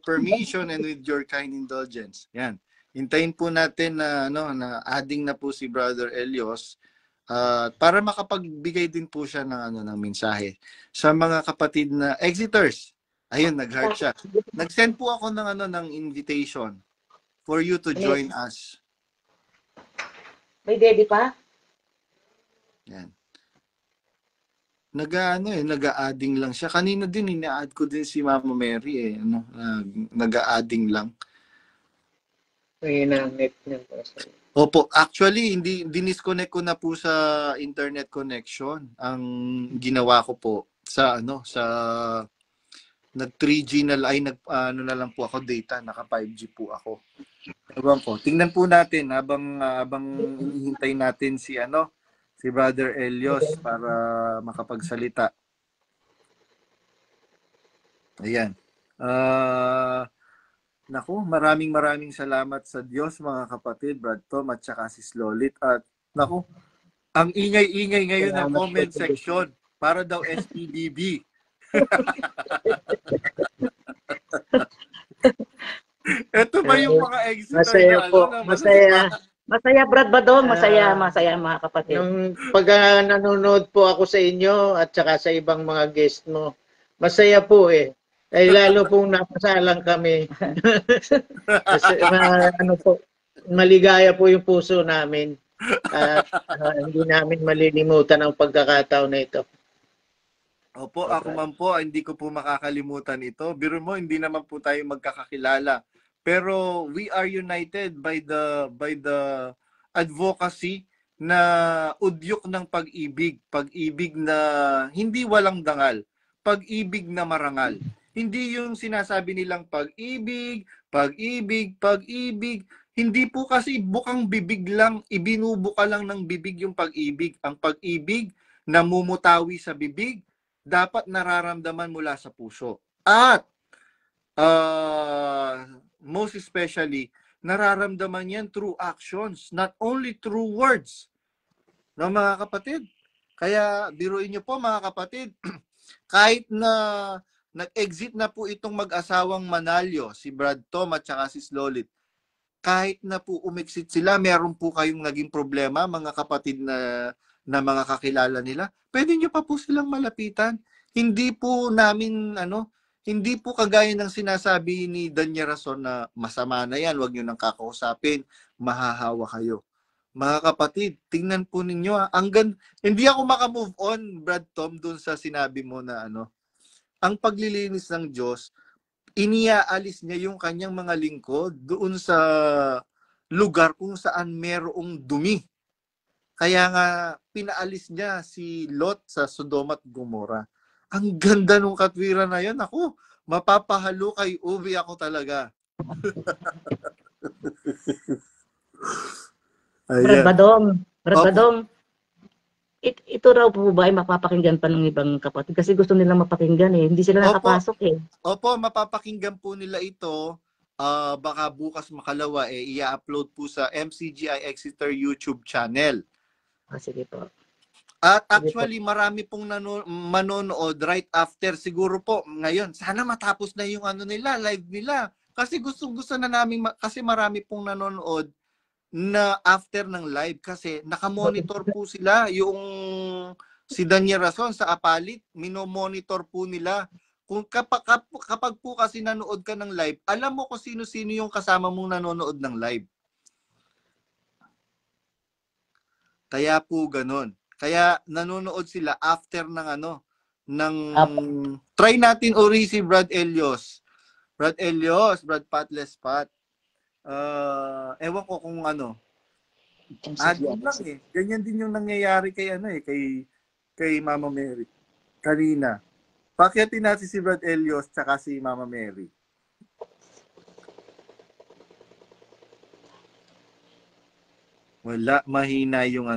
permission and with your kind indulgence. Yan. Hintayin po natin na adding na po si Brother Elios para makapagbigay din po siya ng mensahe sa mga kapatid na Exiters. Ayun, nag-heart siya. Nag-send po ako ng invitation for you to join us. May daddy pa? Yan. Nag-a-adding lang siya. Kanina din ina-add ko din si Mama Mary nag-a-adding lang. Ayun ang net niya. Opo, actually hindi disconnect ko na po sa internet connection. Ang ginawa ko po sa nag 3G na na lang po ako data, naka 5G po ako. Ewan ko. Tingnan po natin habang hinihintay natin si Brother Elios para makapagsalita. Ayan. Naku, maraming salamat sa Diyos mga kapatid, Brad Tom at saka si Slolit. At naku, ang ingay-ingay ngayon ng comment section para daw SPBB. Ito ba yung mga exit? Masaya po, masaya. Masaya, Brad Badong. Masaya mga kapatid. Yung pag nanonood po ako sa inyo at saka sa ibang mga guest mo, masaya po eh. Ay lalo pong napasalang kami. Kasi, maligaya po yung puso namin. At hindi namin malilimutan ang pagkakataon na ito. Opo, ako man po, hindi ko po makakalimutan ito. Biro mo, hindi naman po tayo magkakakilala. Pero we are united by the advocacy na udyok ng pag-ibig, pag-ibig na hindi walang dangal, pag-ibig na marangal. Hindi yung sinasabi nilang pag-ibig, pag-ibig, pag-ibig. Hindi po kasi bukang bibig lang, ibinubuka lang ng bibig yung pag-ibig. Ang pag-ibig namumutawi sa bibig, dapat nararamdaman mula sa puso. At most especially, nararamdaman yan through actions, not only through words. No, mga kapatid? Kaya biruin nyo po, mga kapatid, kahit na nag-exit na po itong mag-asawang Manalyo, si Brad Tom at saka si Slolit, kahit na po umexit sila, meron po kayong naging problema, mga kapatid na mga kakilala nila, pwede nyo pa po silang malapitan. Hindi po namin, hindi po kagaya ng sinasabi ni Danya Rason na masama na yan, huwag nyo nang kakausapin, mahahawa kayo. Mga kapatid, tingnan po ninyo, hindi ako makamove on, Brad Tom, dun sa sinabi mo na ang paglilinis ng Diyos, iniaalis niya yung kanyang mga lingkod doon sa lugar kung saan merong dumi. Kaya nga, pinaalis niya si Lot sa Sodoma at Gomora. Ang ganda nung katwiran na yun. Ako, mapapahalo kay Ubi ako talaga. Brad Badong, ito raw po ba ay mapapakinggan pa ng ibang kapatid? Kasi gusto nilang mapakinggan eh. Hindi sila nakapasok eh. Opo, mapapakinggan po nila ito. Baka bukas makalawa i-upload po sa MCGI Exeter YouTube channel. Sige po. At actually, marami pong manonood right after. Siguro po, ngayon, sana matapos na yung live nila. Kasi gusto na namin, kasi marami pong nanonood na after ng live. Kasi nakamonitor po sila. Yung si Danya Rason sa Apalit, minomonitor po nila. Kung kapag po kasi nanood ka ng live, alam mo kung sino-sino yung kasama mong nanonood ng live. Kaya po ganun. Kaya nanonood sila after ng try natin uri si Brad Elios. Brad Patless Pat. Ewan ko kung Admin lang eh. Ganyan din yung nangyayari kay Mama Mary. Kanina. Pakyatin natin si Brad Elios tsaka si Mama Mary. Wala, mahina yung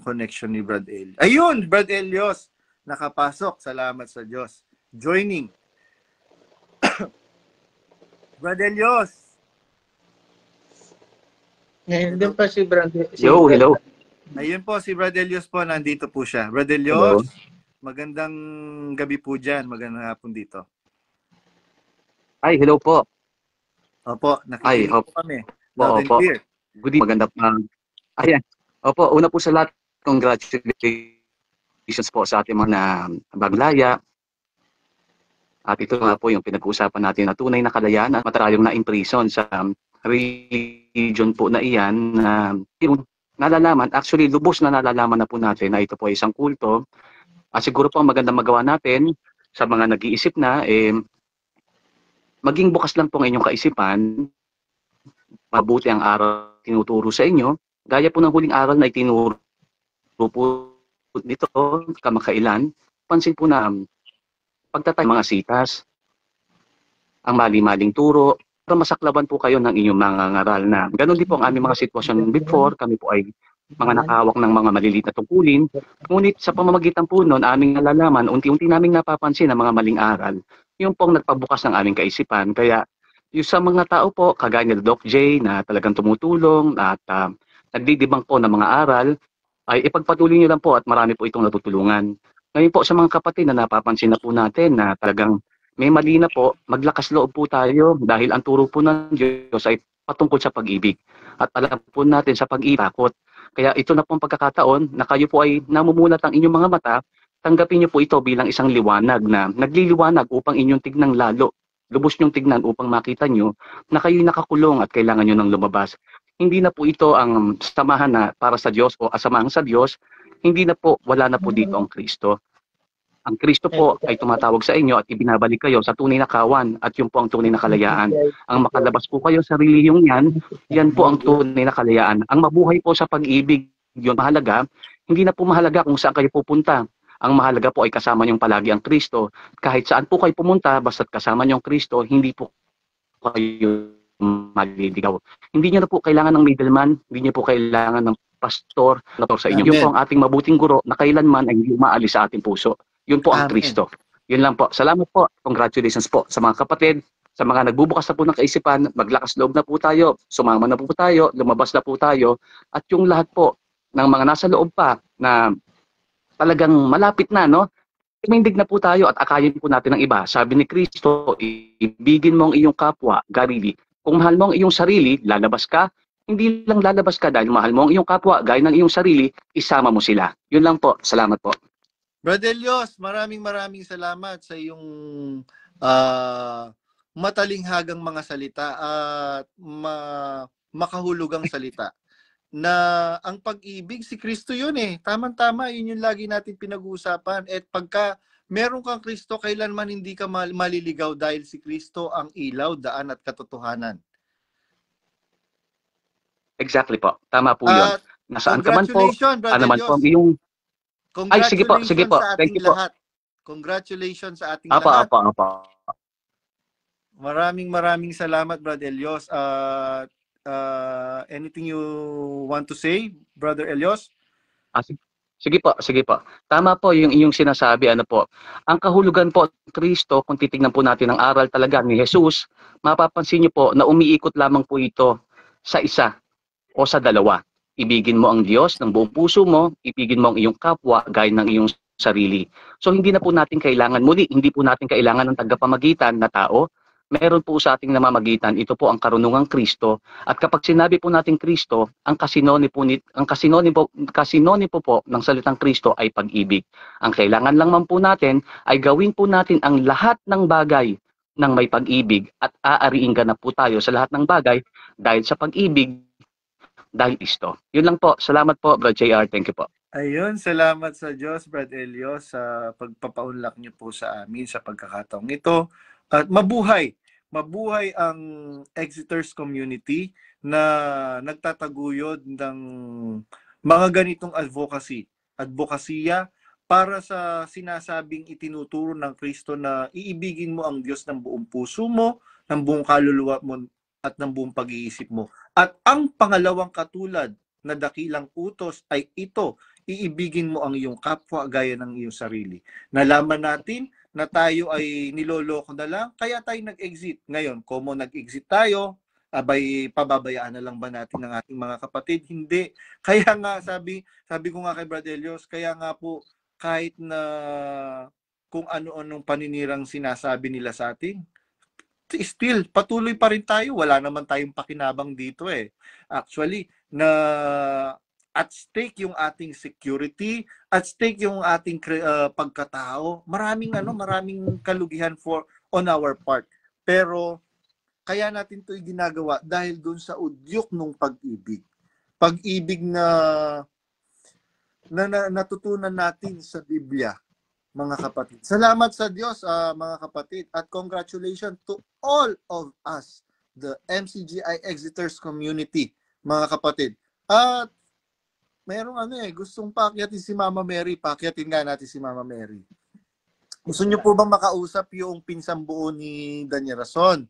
connection ni Brad Elios. Ayun, Brad Elios, nakapasok. Salamat sa Diyos. Joining. Brad Elios. Nandun pa si Brad. Hello. Ayun po, si Brad Elios po, nandito po siya. Brad Elios, magandang gabi po dyan. Magandang hapon dito. Ay, hello po. Opo, nakikinig po kami. Loud and clear. Good evening. Maganda pa. Ayan. Opo, una po sa lahat, congratulations po sa ating mga baglaya. At ito nga po yung pinag-uusapan natin na tunay na kalayaan at matarayong na-imprison sa religion po na iyan na yung nalalaman, actually lubos na nalalaman na po natin na ito po ay isang kulto. At siguro po ang magandang magawa natin sa mga nag-iisip na, maging bukas lang po ang inyong kaisipan. Mabuti ang aral tinuturo sa inyo. Gaya po ng huling aral na itinuro po nito kamakailan, pansin po na pagtatay mga sitas, ang mali-maling turo, para masaklaban po kayo ng inyong mga ngaral na. Ganon din po ang aming mga sitwasyon before. Kami po ay mga nakahawak ng mga maliliit na tungkulin. Ngunit sa pamamagitan po noon, aming nalalaman, unti-unti naming napapansin ang mga maling aral. Yung pong nagpabukas ng aming kaisipan. Kaya yung sa mga tao po, kagaya ni Doc J na talagang tumutulong at nagdidibang po ng mga aral, ay ipagpatuloy nyo lang po at marami po itong natutulungan. Ngayon po sa mga kapatid na napapansin na po natin na talagang may mali na po, maglakas loob po tayo dahil ang turo po ng Diyos ay patungkol sa pag-ibig. At alam po natin sa pag-ibig, takot. Kaya ito na po ang pagkakataon na kayo po ay namumulat ang inyong mga mata, tanggapin niyo po ito bilang isang liwanag na nagliliwanag upang inyong tignang lalo. Lubos niyong tignan upang makita niyo na kayo'y nakakulong at kailangan niyo nang lumabas. Hindi na po ito ang samahan na para sa Diyos o asamahan sa Diyos. Hindi na po, wala na po dito ang Kristo. Ang Kristo po ay tumatawag sa inyo at ibinabalik kayo sa tunay na kawan at yun po ang tunay na kalayaan. Ang makalabas po kayo sa relihiyong yan, yan po ang tunay na kalayaan. Ang mabuhay po sa pag-ibig yun mahalaga, hindi na po mahalaga kung saan kayo pupunta. Ang mahalaga po ay kasama niyong palagi ang Kristo. Kahit saan po kayo pumunta, basta't kasama niyo ang Kristo, hindi po kayo maliligaw. Hindi niyo na po kailangan ng middleman, hindi niyo po kailangan ng pastor sa inyo. Amen. Yun po ang ating mabuting guro na kailanman ay hindi umaalis sa ating puso. Yun po ang Amen. Kristo. Yun lang po. Salamat po. Congratulations po sa mga kapatid, sa mga nagbubukas na po ng kaisipan, maglakas loob na po tayo, sumama na po tayo, lumabas na po tayo, at yung lahat po ng mga nasa loob pa na talagang malapit na, no? Tumindig na po tayo at akayin po natin ang iba. Sabi ni Kristo, ibigin mo ang iyong kapwa, garili. Kung mahal mo ang iyong sarili, lalabas ka. Hindi lang lalabas ka dahil mahal mo ang iyong kapwa, gaya ng iyong sarili, isama mo sila. Yun lang po. Salamat po. Brother Elios, maraming salamat sa iyong matalinghagang mga salita at makahulugang salita. Na ang pag-ibig, si Kristo yun eh. Tama-tama, yun yung lagi natin pinag-uusapan. At pagka meron kang Kristo, kailanman hindi ka maliligaw dahil si Kristo ang ilaw, daan at katotohanan. Exactly po. Tama po yun. Nasaan ka man po, Congratulations, Brother ano man po Elios. ang iyong... Ay, Congratulations sige po, sige po. sa Thank ating you po. lahat. Congratulations sa ating Apa, lahat. apa. Maraming salamat, Brother Elios. Anything you want to say, Brother Elios? Sige po. Tama po yung inyong sinasabi, ano po. Ang kahulugan po ng Kristo, kung titignan po natin ang aral talaga ni Jesus, mapapansin niyo po na umiikot lamang po ito sa isa o sa dalawa. Ibigin mo ang Diyos ng buong puso mo, ibigin mo ang iyong kapwa gaya ng iyong sarili. So hindi na po natin kailangan, hindi po natin kailangan ng tagapamagitan na tao. Meron po sa ating namamagitan, ito po ang karunungang Kristo. At kapag sinabi po natin Kristo, ang kasinonipo po ng salitang Kristo ay pag-ibig. Ang kailangan lang man po natin ay gawin po natin ang lahat ng bagay ng may pag-ibig at aariing ganap po tayo sa lahat ng bagay dahil sa pag-ibig, dahil Kristo. Yun lang po. Salamat po, Brother JR. Thank you po. Ayun, salamat sa Diyos, Brother Elios, sa pagpapaunlak niyo po sa amin sa pagkakataong ito. At mabuhay ang Exeter's community na nagtataguyod ng mga ganitong advokasya para sa sinasabing itinuturo ng Kristo na iibigin mo ang Diyos ng buong puso mo, ng buong kaluluwa mo at ng buong pag-iisip mo. At ang pangalawang katulad na dakilang utos ay ito, iibigin mo ang iyong kapwa gaya ng iyong sarili. Nalaman natin na tayo ay niloloko na lang, kaya tayo nag-exit. Ngayon, kung nag-exit tayo, abay, pababayaan na lang ba natin ng ating mga kapatid? Hindi. Kaya nga, sabi ko nga kay Brother Elios, kaya nga po, kahit na kung ano-anong paninirang sinasabi nila sa atin, still, patuloy pa rin tayo. Wala naman tayong pakinabang dito eh. Actually, at stake yung ating security, at stake yung ating pagkatao. Maraming kalugihan on our part. Pero kaya natin 'to ginagawa dahil dun sa udyok ng pag-ibig. Pag-ibig na natutunan natin sa Biblia, mga kapatid. Salamat sa Diyos, mga kapatid, at congratulations to all of us, the MCGI Exeters community, mga kapatid. At merong gustong paakyatin si Mama Mary. Paakyatin nga natin si Mama Mary. Gusto niyo po bang makausap yung pinsang buo ni Daniel Rason?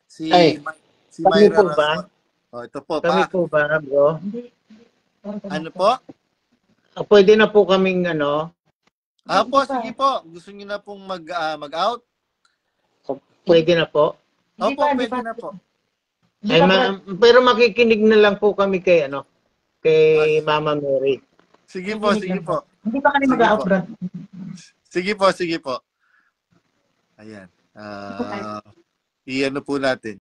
si Myra po ba? Rason. Oh, ito po. Kami po ba, bro? Ano po? Pwede na po kaming Po, sige po. Gusto niyo na pong mag-out? Pwede na po. Opo, pwede na po. Pero makikinig na lang po kami kay Mama Mary. Sige po. Hindi pa kami mag-out, bro. Sige po. Ayan. Iyan po natin.